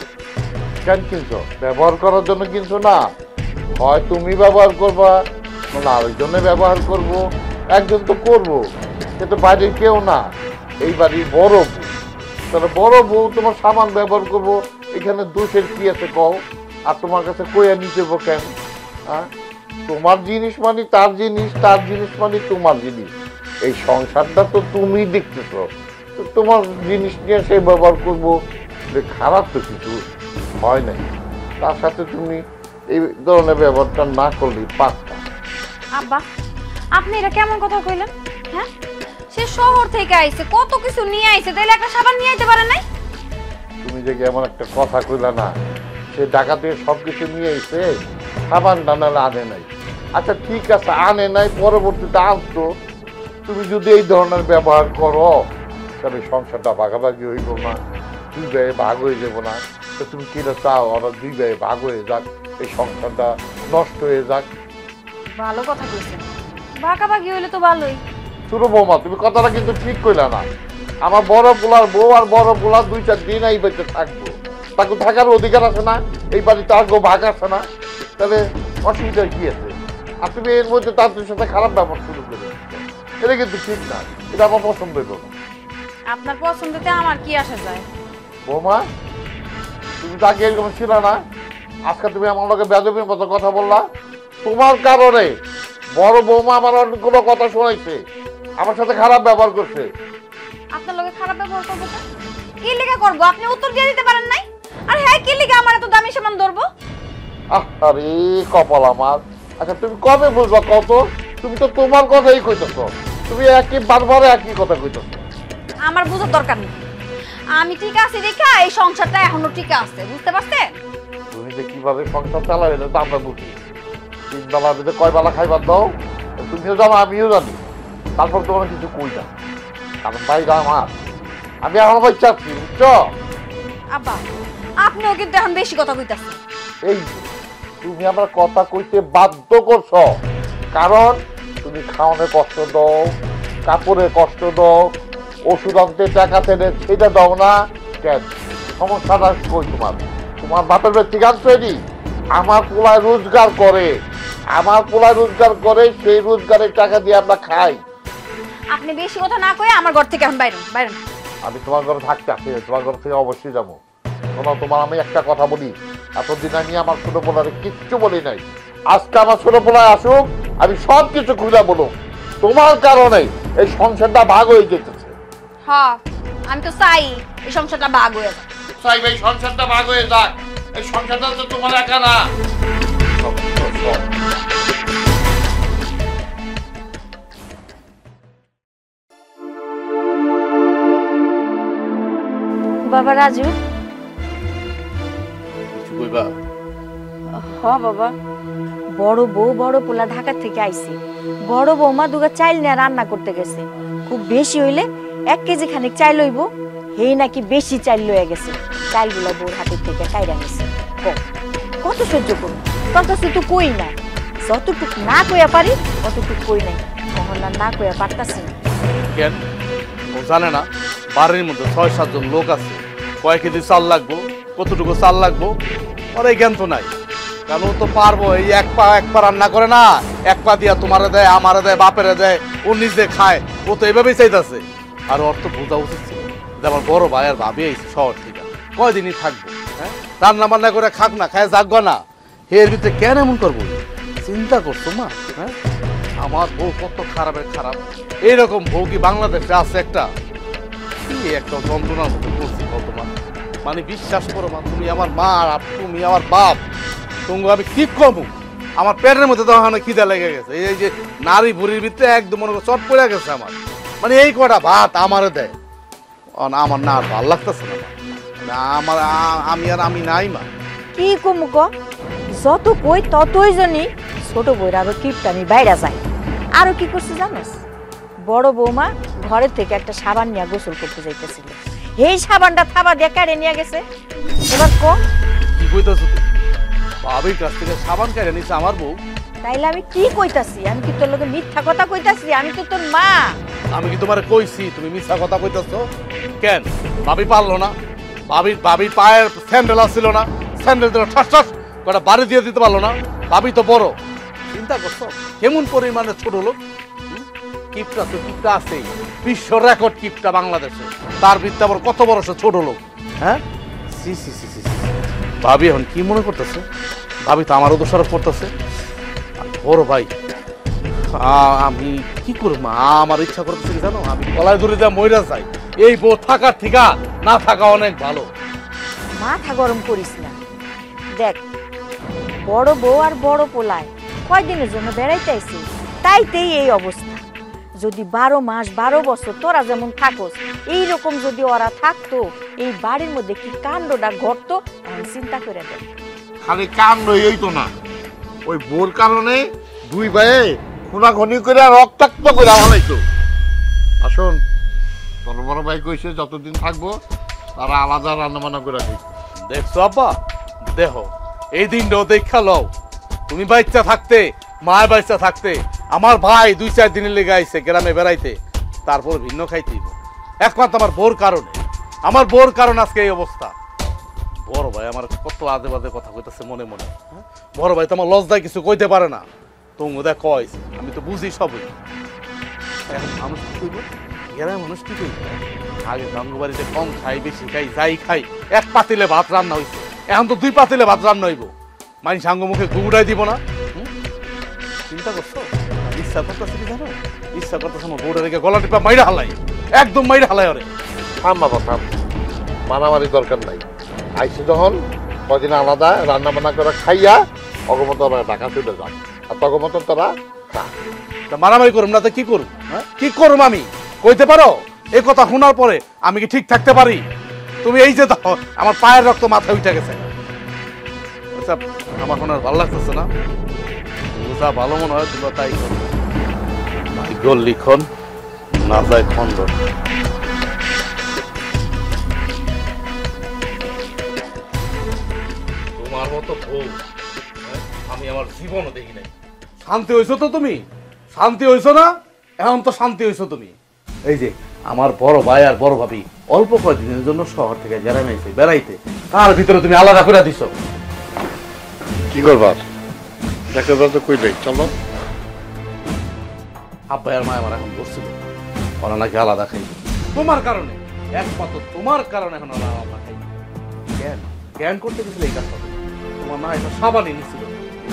কেন কিনছো? ব্যবহার করার জন্য কিনছো না? হয় তুমি ব্যবহার করবা, না আরেকজনে ব্যবহার করব, একজন তো করবো, কিন্তু বাড়ির কেউ না, এই বাড়ির বড় বউ। তাহলে বড় বউ তোমার সামান ব্যবহার করবো, এখানে দোষের কি আছে কও? আর তোমার কাছে কইয়া নিতে কেন? হ্যাঁ, তোমার জিনিস মানে তার জিনিস, তার জিনিস মানে তোমার জিনিস। এই সংসারটা তো তুমি দেখতেছো, তো তোমার জিনিস নিয়ে সে ব্যবহার করবো, খারাপ তো কিছু হয় নাই। তার সাথে তুমি এই ধরনের ব্যবহারটা না করলেই পারতাম। আব্বা, আপনি এটা কেমন কথা কইলেন? হ্যাঁ, সে শহর থেকে আইছে, কত কিছু নিয়ে আইছে, তাইলে একটা সাবান নিয়ে আইতে পারে নাই? তুমি যে এমন একটা কথা কইলা না, সে ঢাকা থেকে সবকিছু নিয়ে আইছে, সাবান ডানালে আনে নাই। আচ্ছা ঠিক আছে, আনে নাই, পরবর্তীতে আনতো। তুমি যদি এই ধরনের ব্যবহার করো তাহলে সংসারটা ভাগাভাগি হইব না, 2 ভাইয়ে ভাগ হয়ে যাবো না? তো তুমি কিনা চাও ওরা 2 ভাইয়ে ভাগ হয়ে যাক, এই সংসারটা নষ্ট হয়ে যাক? ভালো কথা কইছেন, ভাগাভাগি হইলে তো ভালোই। শুনো বৌমা, তুমি কথাটা কিন্তু ঠিক কইলা না। আমার বড় পোলার বউ আর বড় পোলা 2-4 দিন এই বাড়িতে থাকবো, তাকে থাকার অধিকার আছে না? এই বাড়িতে আর গো ভাগ আছে না? তাহলে অসুবিধা কি আছে? আর তুমি এর মধ্যে তাদের সাথে খারাপ ব্যবহার শুরু করে, এটা কিন্তু ঠিক না, এটা আমার পছন্দ হইল না। আপনার পছন্দতে আমার কি আসা যায়? বৌমা, তুমি তো আগে এরকম ছিল না, আজকে তুমি আমার লোকে বেদবির মতো কথা বললা। তোমার কারণে বড় বৌমা আমার অনেকগুলো কথা শোনাইছে, আমার সাথে খারাপ ব্যবহার করছে। আপনার লগে খারাপ ব্যবহার করবো তো কি লেগে করবো? আপনি উত্তর দিয়ে দিতে পারেন নাই? আর হ্যাঁ, কি লেগে আমার এত দামি সামান ধরবো? আরে কপাল আমার। আচ্ছা তুমি কবে বুঝবা কত? তুমি তো তোমার কথাই কইতেছ, তুমি একই বারবার একই কথা কইতেছ। আমার বুঝার দরকার নেই, আমি ঠিক আছি দেখা এই সংসারটা এখনো ঠিক আছে, বুঝতে পারছেন? তুমি যে কিভাবে সংসার চালাবে এটা তো আমরা বুঝি, 3 বেলার ভিতরে কয় বেলা খাইবার দাও তুমিও জানো আমিও জানি, তারপর তোমার কিছু কই না, কারণ বাইরে আমার আমি এখন বাচ্চা আছি, বুঝছো? আব্বা আপনিও কিন্তু এখন বেশি কথা কইতাছেন। এই যে, তুমি আমার কথা কইতে বাধ্য করছো, কারণ তুমি খাওয়ানোর কষ্ট দাও, কাপড়ে কষ্ট দাও, ওষুধ আনতে টাকা তেলে সেটা দাও না কেন? সমস্যাটা কই তোমার? তোমার বাপের ব্যক্তি গান তৈরি, আমার পোলায় রোজগার করে, আমার পোলায় রোজগার করে, সেই রোজগারের টাকা দিয়ে আমরা খাই। আপনি বেশি কথা না কয়ে আমার ঘর থেকে এখন বাইরে বাইরে। আমি তোমার ঘরে থাকতে আসি, তোমার ঘর থেকে অবশ্যই যাবো। শোনো, তোমার আমি একটা কথা বলি, এতদিন আমি আমার ছোট পোলারে কিচ্ছু বলি নাই, আজকে আমার ছোট পোলায় আসুক, আমি সব কিছু খুঁজে বলুক। তোমার কারণে এই সংসারটা ভাগ হয়ে যেতেছে। হ্যাঁ আমি তো চাই এই সংসারটা ভাগ হয়ে যাক। চাই এই সংসারটা ভাগ হয়ে যাক, এই সংসারটা তো তোমার একা না। বাবা রাজু। কিছু কইবা? হ বাবা, বড় বউ বড় পোলা ঢাকা থেকে আইছে, বড় বৌমা দুগা চাইল নিয়ে রান্না করতে গেছে, খুব বেশি হইলে 1 কেজি খানিক চাইল হইব, হেই নাকি বেশি চাইল লয়ে গেছে, চাইলগুলো বউর হাতের থেকে কাইরা নিছে। কত সহ্য করুন, তোর কাছে তো কই না, যতটুক না কইয়া পারি অতটুক কই নাই, কখন না কইয়া পারতাছি না। কেন ও জানে না বাড়ির মধ্যে 6-7 জন লোক আছে, কয় কেজি চাল লাগবো, কতটুকু চাল লাগবো, ওর এই জ্ঞান তো নাই। কারণ ও তো পারবো, এই এক পা রান্না করে না, 1 পা দিয়া তোমারে দেয়, আমারে দেয়, বাপেরে দেয়, ও নিজে খায়, ও তো এইভাবেই চাইতেছে। আর ওর তো বোঝা উচিত ছিল যে আমার বড় ভাই আর ভাবি আইছে শহর থেকে, কয়দিনই থাকবো, হ্যাঁ রান্না বান্না করে খাক না, খায় যাকবো না, এর ভিতরে কেন এমন করবো? চিন্তা করছো মা? হ্যাঁ আমার বউ কত খারাপের খারাপ, এইরকম বউ কি বাংলাদেশে আছে একটা? কি একটা যন্ত্রণার মধ্যে পড়ছি কত মা, মানে বিশ্বাস করো মা, তুমি আমার মা আর তুমি আমার বাপ, তোমাকে আমি কি কমু? আমার পেটের মধ্যে তখন খিদা লেগে গেছে, এই যে নারী বুড়ির ভিতরে একদম মনে করো চট পড়ে গেছে আমার, মানে এই কটা ভাত আমারে দেয়, আমার না আর ভাল লাগতেছে না, আমার আমি নাই মা। কি কমু ক, যত কই ততই জানি ছোট বইরা আরো কিপটামি বাইরা যায়। আরো কি করছে জানোস, বড় বৌমা ঘরের থেকে একটা সাবান নিয়ে গোসল করতে যাইতেছিল, এই সাবানটা থাবা দিয়ে কেড়ে নিয়ে গেছে। এবার ক কি কইতাছো তুমি? ভাবির কাছ থেকে সাবান কেড়ে নিছে আমার বউ? তাইলে আমি কি কইতাছি? আমি কি তোর লগে মিথ্যা কথা কইতাছি? আমি তো তোর মা। আমি কি তোমারে কইছি তুমি মিথ্যা কথা কইতাছো? কেন ভাবি পারলো না? ভাবির পায়ের স্যান্ডেল আসছিল না, স্যান্ডেল দিল ঠাস ঠাস কটা বাড়ি দিয়ে দিতে পারলো না? ভাবি তো বড়, চিন্তা করছো কেমন পরিমাণে ছোট লোক? কিপটা তো কিপটা আছেই, বিশ্ব রেকর্ড কিপটা বাংলাদেশে, তার বৃত্তে আবার কত বড় সে ছোট লোক, হ্যাঁ? সি সি সি সি, ভাবি এখন কি মনে করতেছে? ভাবি তো আমারও দোষারোপ করতেছে। বড় ভাই আমি কি করব, আমার ইচ্ছা করতেছে কি জানো, আমি গলায় ধরে যা মইরা যাই, এই বউ থাকার ঠিকা না থাকা অনেক ভালো। মাথা গরম করিস না, দেখ বড় বউ আর বড় পোলায় কয়দিনের জন্য বেড়াইতে আইছি, তাইতেই এই অবস্থা। যদি 12 মাস 12 বছর তোরা যেমন থাকোস, এইরকম যদি ওরা থাকতো, এই বাড়ির মধ্যে কি কাণ্ডটা ঘটতো আমি চিন্তা করে দেখ। খালি কাণ্ড হইতো না, ওই বোর কারণে 2 ভাইয়ে খুনাখুনি করে রক্তাক্ত করে আমালাইতো। আসুন, বড় বড় ভাই কইছে যতদিন থাকবো তারা আলাদা রান্না বান্না করে রাখি। দেখছো আব্বা, দেখো এই দিনটাও দেখা লও, তুমি বাচ্চা থাকতে, মায়ের বাচ্চা থাকতে, আমার ভাই 2-4 দিনের লেগে আইছে গ্রামে বেড়াইতে, তারপর ভিন্ন খাইতে একমাত্র আমার বোর কারণে, আমার বোর কারণ আজকে এই অবস্থা। বড় ভাই আমার কত আজে বাজে কথা কইতেছে মনে মনে, বড় ভাই তো আমার লজ্জায় কিছু কইতে পারে না, তুমি দেখ কয় আমি তো বুঝি সবই। এখন মানুষ কি কইব, গ্রামের মানুষ কি কইব? আগে গাঙ্গু বাড়িতে কম খাই, বেশি খাই, যাই খাই, 1 পাতিলে ভাত রান্না হইছে, এখন তো 2 পাতিলে ভাত রান্না হইব, মাইন সাঙ্গ মুখে গুড়াই দিব না? চিন্তা করছো? ইচ্ছা করতেছে কি জানো, ইচ্ছা করতেছে আমার বউটা রেখে গলা টিপা মাইরা হালাই, একদম মাইরা হালাই। ওরে থাম বাবা থাম, মারামারি দরকার নাই। আইসি যখন কদিন আলাদা রান্না বান্না করে খাইয়া অগমত ঢাকা চলে যান, আর তগমত তোরা খা। মারামারি করুম না তো কি করুম? কি করুম আমি কইতে পারো? এই কথা শোনার পরে আমি কি ঠিক থাকতে পারি? তুমি এই যে দেখো আমার পায়ের রক্ত মাথায় উঠে গেছে, আমার এখন আর ভালো লাগতেছে না। যা ভালো মনে হয় তোমরা তাই করো। ভাগ্যর লিখন না যায় খণ্ডন। তোমার মতো বউ আমি আমার জীবনও দেখি নাই। শান্তি হইছো তো তুমি? শান্তি হইছো না? এখন তো শান্তি হইছো তুমি। এই যে আমার বড় ভাই আর বড় ভাবি অল্প কয়েকদিনের জন্য শহর থেকে গ্রামে এসে বেড়াইতে, তার ভিতরে তুমি আলাদা করে দিছো। কি করবা? দেখতে তো কই যাই, চলো। আব্বা আর মা আমার এখন বসছিল, ওরা নাকি আলাদা খাই তোমার কারণে, একমাত্র তোমার কারণে এখন ওরা আলাদা খাই। জ্ঞান জ্ঞান করতে গেছিলে এই কাজটা তোমার না এটা সাবানই নিচ্ছিল।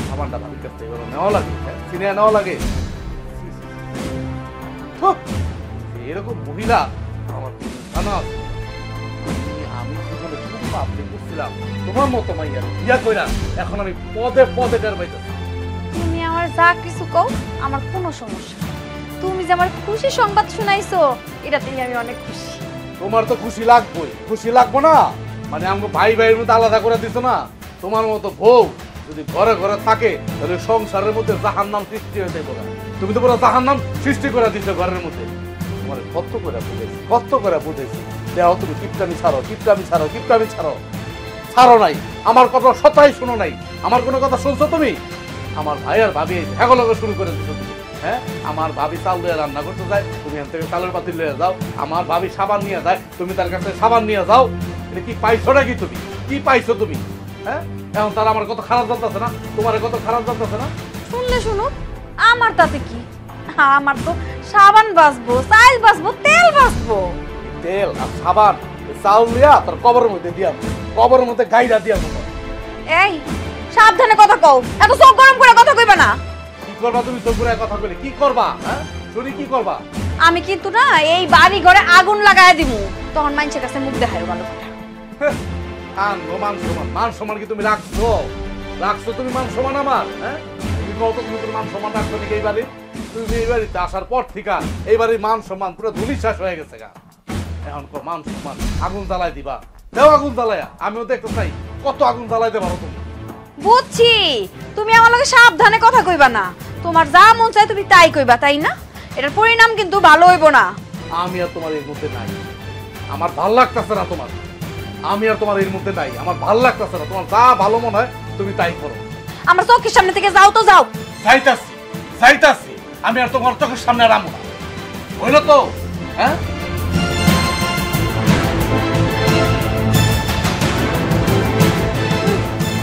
সাবানটা ভাবির কাছ থেকে নেওয়া লাগে, চিনে নেওয়া লাগে। এরকম মহিলা আমার জানা আছে। আমি জীবনে খুব পাপ করছিলাম তোমার মতো মাইয়া বিয়া কইরা, এখন আমি পদে পদে টের পাইতেছি। তুমি আমার যা কিছু কও আমার কোনো সমস্যা নেই। তুমি যে আমার খুশি সংবাদ শুনাইছো এটাতেই আমি অনেক খুশি। তোমার তো খুশি লাগবেই, খুশি লাগবো না মানে আমাকে ভাই ভাইয়ের মধ্যে আলাদা করে দিছো না। তোমার মতো বউ যদি ঘরে ঘরে থাকে তাহলে সংসারের মধ্যে জাহান্নাম সৃষ্টি হয়ে যাবে। তুমি তো পুরো জাহান্নাম সৃষ্টি করে দিছো ঘরের মধ্যে। তোমার কত করে বুঝেছি, কত করে বুঝেছি। দেখো তুমি কিপটামি ছাড়ো, কিপটামি ছাড়ো, কিপটামি ছাড়ো, ছাড়ো নাই। আমার কথা সতাই শুনো নাই। আমার কোনো কথা শুনছো তুমি? আমার ভাই আর ভাবি হেগলগে শুরু করে দিছো তুমি। হ্যাঁ, আমার ভাবি চাল দিয়ে রান্না করতে যায়, তুমি এখান থেকে চালের পাতিল নিয়ে যাও। আমার ভাবি সাবান নিয়ে যায়, তুমি তার কাছে সাবান নিয়ে যাও। এটা কি পাইছো নাকি তুমি? কি পাইছো তুমি? হ্যাঁ, এখন তারা আমার কত খারাপ জানতেছে না? তোমার কত খারাপ জানতেছে না? শুনলে শুনো, আমার তাতে কি? আমার তো সাবান বাসবো, চাল বাসবো, তেল বাসবো। তেল আর সাবান চাউল দিয়া তোর কবরের মধ্যে দিয়া, কবরের মধ্যে গাইরা দিয়া। এই সাবধানে কথা কও, এত চোখ গরম করে কথা কইবা না। কি করবা তুমি? চোখ ঘুরে কথা বলে কি করবা? হ্যাঁ, শুনি কি করবা? আমি কিন্তু না এই বাড়ি ঘরে আগুন লাগায় দিমু, তখন মানুষের কাছে মুখ দেখায় ভালো কথা। মান সমান, মান সমান কি তুমি রাখছো? রাখছো তুমি মান সমান আমার? হ্যাঁ, তুমি কত তুমি মান সমান রাখছো নাকি এই বাড়ি? তুমি এই বাড়িতে আসার পর থেকে এই বাড়ির মান সম্মান পুরো ধুলিশ্বাস হয়ে গেছে গা। এখন মান সম্মান আগুন জ্বালাই দিবা, দেও আগুন জ্বালায়া। আমিও দেখতে চাই কত আগুন জ্বালাইতে পারো তুমি। বুঝছি, তুমি আমার লগে সাবধানে কথা কইবা না। তোমার যা মন চায় তুমি তাই কইবা, তাই না? এটার পরিণাম কিন্তু ভালো হইব না। আমি আর তোমার এর মধ্যে নাই, আমার ভাল লাগতেছে না তোমার। আমি আর তোমার এর মধ্যে নাই, আমার ভাল লাগতেছে না। তোমার যা ভালো মনে হয় তুমি তাই করো। আমার চোখের সামনে থেকে যাও তো যাও। যাইতাছি, যাইতাছি। আমি আর তোমার চোখের সামনে রামো না, হইল তো? হ্যাঁ,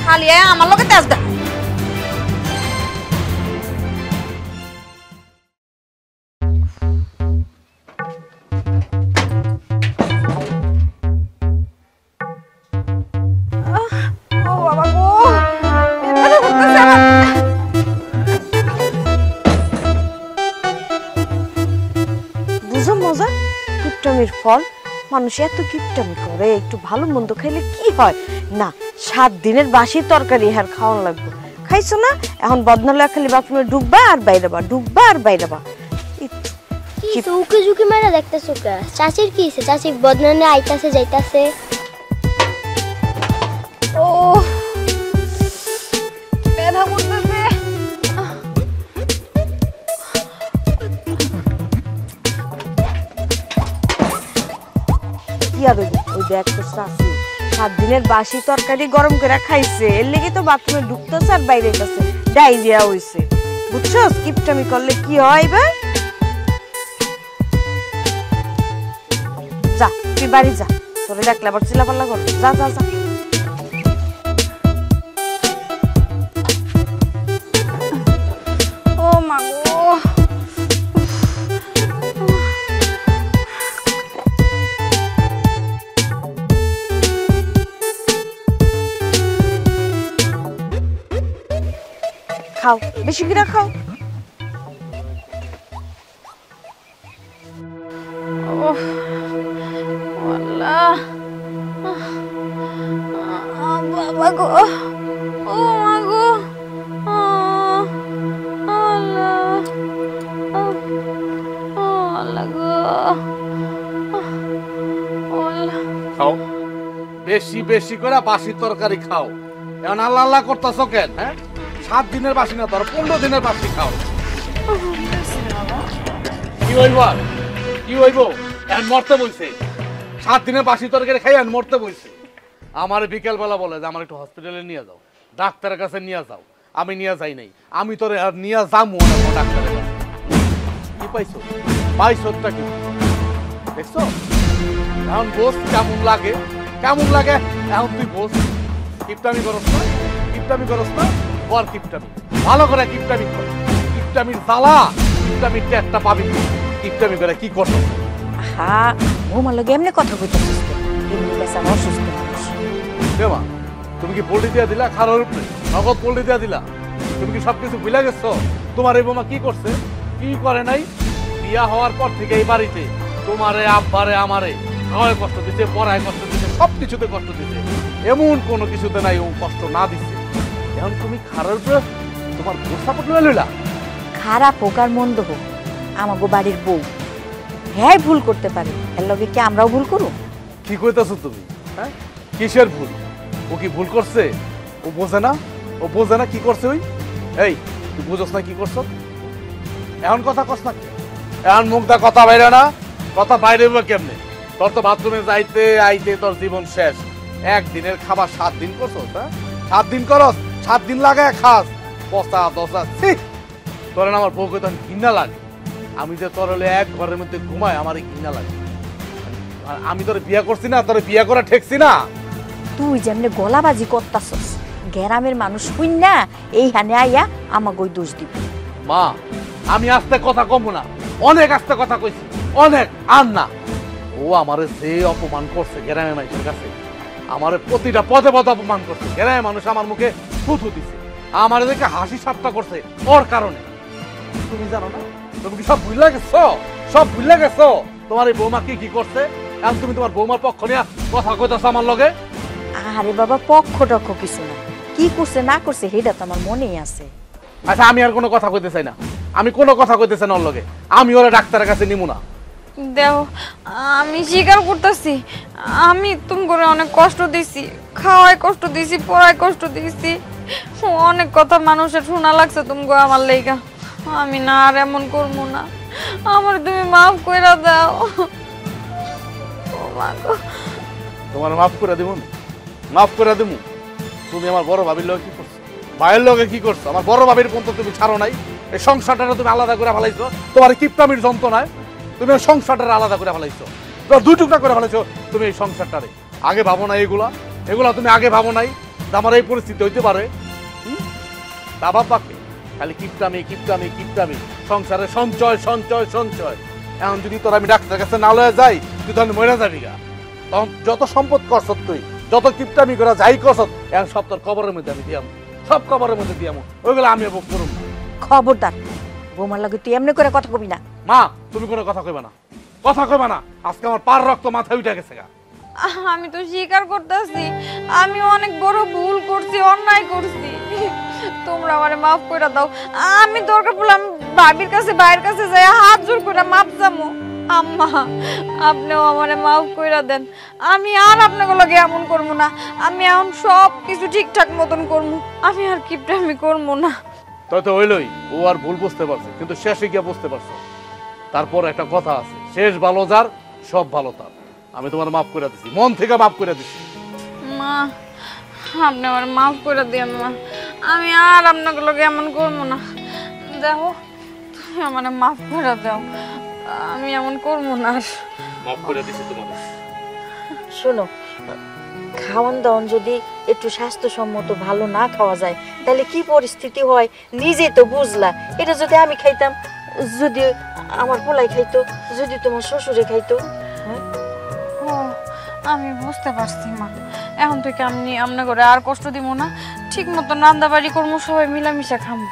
খালি আমার লগে তেজ দেখ। ও বাবা গো, ব্যথা করতেছে আমার। বুঝো মজা? কিপটামির ফল। মানুষ এত কিপটামি করে, একটু ভালো মন্দ খাইলে কি হয় না? 7 দিনের বাসি তরকারি হার খাওয়ান লাগবে। খাইছো না? এখন বদনালে খালি বাথরুমে ঢুকবা আর বাইরেবা, ঢুকবা আর বাইরেবা। কি উকি ঝুঁকি মারা দেখতেছো কা? চাচির কি হইছে? চাচি বদনানে আইতাছে যাইতাছে। ও ব্যথা করতেছে। কি আর ওই দেখ তো চাচি 7 দিনের বাসি তরকারি গরম করে খাইছে, এর লেগে তো বাথরুমে ঢুকতেছে আর বাইরে যাচ্ছে, ডায়রিয়া হইছে। বুঝছো কিপটামি করলে কি হয়? এবার যা, তুই বাড়ি যা, তোরে ডাকলে আবার চিল্লাপাল্লা করবে। যা যা যা। ও মা গো, খাও, বেশি করে খাও। আল্লাহ, বাবা গো, ও মা গো, আল্লাহ, আল্লাহ গো, আল্লাহ। খাও, বেশি বেশি করে বাসি তরকারি খাও। এখন আল্লাহ আল্লাহ করতেছো কেন? হ্যাঁ, 7 দিনের বাসি না তোর 15 দিনের বাসি খাও। কি হইব আর? কি হইব? এখন মরতে বলছে। 7 দিনের বাসি তরকারি খাই এখন মরতে বলছে। আমার বিকেল বেলা বলে যে আমার একটু হসপিটালে নিয়ে যাও, ডাক্তারের কাছে নিয়ে যাও। আমি নিয়ে যাই নাই, আমি তোরে আর নিয়ে যাবো না ডাক্তারের কাছে। কি পাইছো? পাইছোটা কি দেখছো? এখন বস কেমন লাগে, কেমন লাগে এখন তুই বস। কিপটামি করস না, কিপটামি করস না, বর কিপটামি ভালো করে কিপটামি কর। কিপটামির জ্বালা, কিপটামির টেকটা পাবি। কিপটামি করে কি করছ? হ্যাঁ বৌমার লগে এমনি কথা কইতেছিস তো, এমনি বেচারা অসুস্থ মানুষ। দেমা তুমি কি পোল্ট্রি দিয়া দিলা? খারার উপরে নগদ পোল্ট্রি দিয়া দিলা? তুমি কি সবকিছু ভুলে গেছো? তোমার এই বোমা কি করছে, কি করে নাই? বিয়া হওয়ার পর থেকে এই বাড়িতে তোমারে আব্বারে আমারে খাওয়ায় কষ্ট দিতে, পড়ায় কষ্ট দিতে, সব কিছুতে কষ্ট দিতে, এমন কোনো কিছুতে নাই ও কষ্ট না দিচ্ছে। এখন তুমি খারার উপরে তোমার গোসা পটলে লইলা? খারাপ হোক আর মন্দ হোক আমাগো বাড়ির বউ, হ্যাঁ ভুল করতে পারে, এর লগে কি আমরাও ভুল করব? কি কইতাছো তুমি? হ্যাঁ কিসের ভুল? ও কি ভুল করছে? ও বোঝে না, ও বোঝে না কি করছে ওই। এই তুই বুঝোস না কি করছো? এখন কথা কস না, এখন মুখটা কথা বাইরে না, কথা বাইরে কেমনে? তোর তো বাথরুমে যাইতে আইতে তোর জীবন শেষ। একদিনের খাবার 7 দিন করছো, হ্যাঁ 7 দিন করস, 7 দিন লাগায় খাস, পচা দশা। তোর আমার বউকে তখন ঘৃণা লাগে। আমি যে তোর হলে এক ঘরের মধ্যে ঘুমাই, আমার ঘৃণা লাগে। আর আমি তোর বিয়ে করছি না, তোর বিয়ে করা ঠেকছি না। তুই যেমনি গলাবাজি করতাছস, গ্রামের মানুষ হইন না এই হানে আইয়া আমাগোই দোষ দিব। মা আমি আস্তে কথা কম না, অনেক আস্তে কথা কইছি, অনেক আর না। ও আমারে যে অপমান করছে গ্রামের মানুষের কাছে, আমারে প্রতিটা পদে পদে অপমান করছে। গ্রামের মানুষ আমার মুখে থুথু দিছে, আমার দেখে হাসি ঠাট্টা করছে ওর কারণে। তুমি জানো না? তুমি কি সব ভুলে গেছো? সব ভুলে গেছো তোমার এই বৌমা কি কি করছে? এখন তুমি তোমার বৌমার পক্ষ নিয়ে কথা কইতাছো আমার লগে? আরে বাবা পক্ষ টক্ষ কিছু না, কি করছে না করছে সেটা তো আমার মনেই আছে। আচ্ছা আমি আর কোনো কথা কইতে চাই না, আমি কোনো কথা কইতে চাই না ওর লগে। আমি ওরা ডাক্তারের কাছে নিমু না। দেও আমি স্বীকার করতেছি, আমি তুমি করে অনেক কষ্ট দিছি, খাওয়ায় কষ্ট দিছি, পড়ায় কষ্ট দিছি, অনেক কথা মানুষের শোনা লাগছে তুমি আমার লেগা। আমি না আর এমন করবো না, আমার তুমি মাফ করে দাও। ও মা গো, তোমার মাফ করে দিব, মাফ করে দিব। তুমি আমার বড় ভাবির লগে কি করছো, ভাইয়ের লগে কি করছো? আমার বড় ভাবির পর্যন্ত তুমি ছাড়ো নাই। এই সংসারটা তুমি আলাদা করে ফেলাইছো, তোমার কিপটামির যন্ত্রণায় তুমি সংসারটা আলাদা করে ফেলাইছো, দুই টুকরা করে ফেলাইছো তুমি এই সংসারটারে। আগে ভাবো না এগুলা, এগুলা তুমি আগে ভাবো নাই যে আমার এই পরিস্থিতি হইতে পারে। তা বাবাকে খালি কিপটামি কিপটামি কিপটামি, সংসারে সঞ্চয় সঞ্চয় সঞ্চয়। এখন যদি তোর আমি ডাক্তারের কাছে না লয়ে যাই, তুই তখন মরে যাবি গা। তখন যত সম্পদ করছ তুই, যত কিপটামি করা যাই করছ, এখন সব তোর কবরের মধ্যে আমি দিয়াম, সব কবরের মধ্যে দিয়াম, ওইগুলো আমি ভোগ করুন। খবরদার বৌমার লগে তুই এমনি করে কথা কবি না। মা তুমি কোনো কথা কইবা না, কথা কইবা না। আজকে আমার পার রক্ত মাথায় উঠে গেছে গা। আমি তো স্বীকার করতেছি আমি অনেক বড় ভুল করছি, অন্যায় করছি, তোমরা আমারে মাফ করে দাও। আমি দরকার পড়লে আমি ভাবির কাছে ভাইয়ের কাছে যাই হাত জোর করে মাপ চামো। আম্মা আপনিও আমারে মাফ করে দেন, আমি আর আপনাকে লগে এমন করবো না, আমি এখন সব কিছু ঠিকঠাক মতন করবো, আমি আর কিপটামি করবো না। তাই তো হইলই, ও আর ভুল বুঝতে পারছে, কিন্তু শেষে গিয়ে বুঝতে পারছে। তারপর একটা কথা আছে, শেষ ভালো যার সব ভালো তার। আমি তোমার মাফ করে দিছি, মন থেকে মাফ করে দিছি। মা আপনি আমার মাফ করে দিন মা, আমি আর আপনাকে লগে এমন করবো না। দেখো তুমি আমার মাফ করে দাও, আমি এমন করবো না। মাফ করে দিছি তোমাকে। শোনো, খাওয়ান দাওয়ান যদি একটু স্বাস্থ্যসম্মত ভালো না খাওয়া যায় তাহলে কি পরিস্থিতি হয় নিজে তো বুঝলা। এটা যদি আমি খাইতাম, যদি আমার পোলাই খাইতো, যদি তোমার শ্বশুরে খাইতো। আমি বুঝতে পারছি মা, এখন থেকে আমি আপনার ঘরে আর কষ্ট দিব না, ঠিক মতো রান্না বাড়ি করবো, সবাই মিলামিশা খাবো।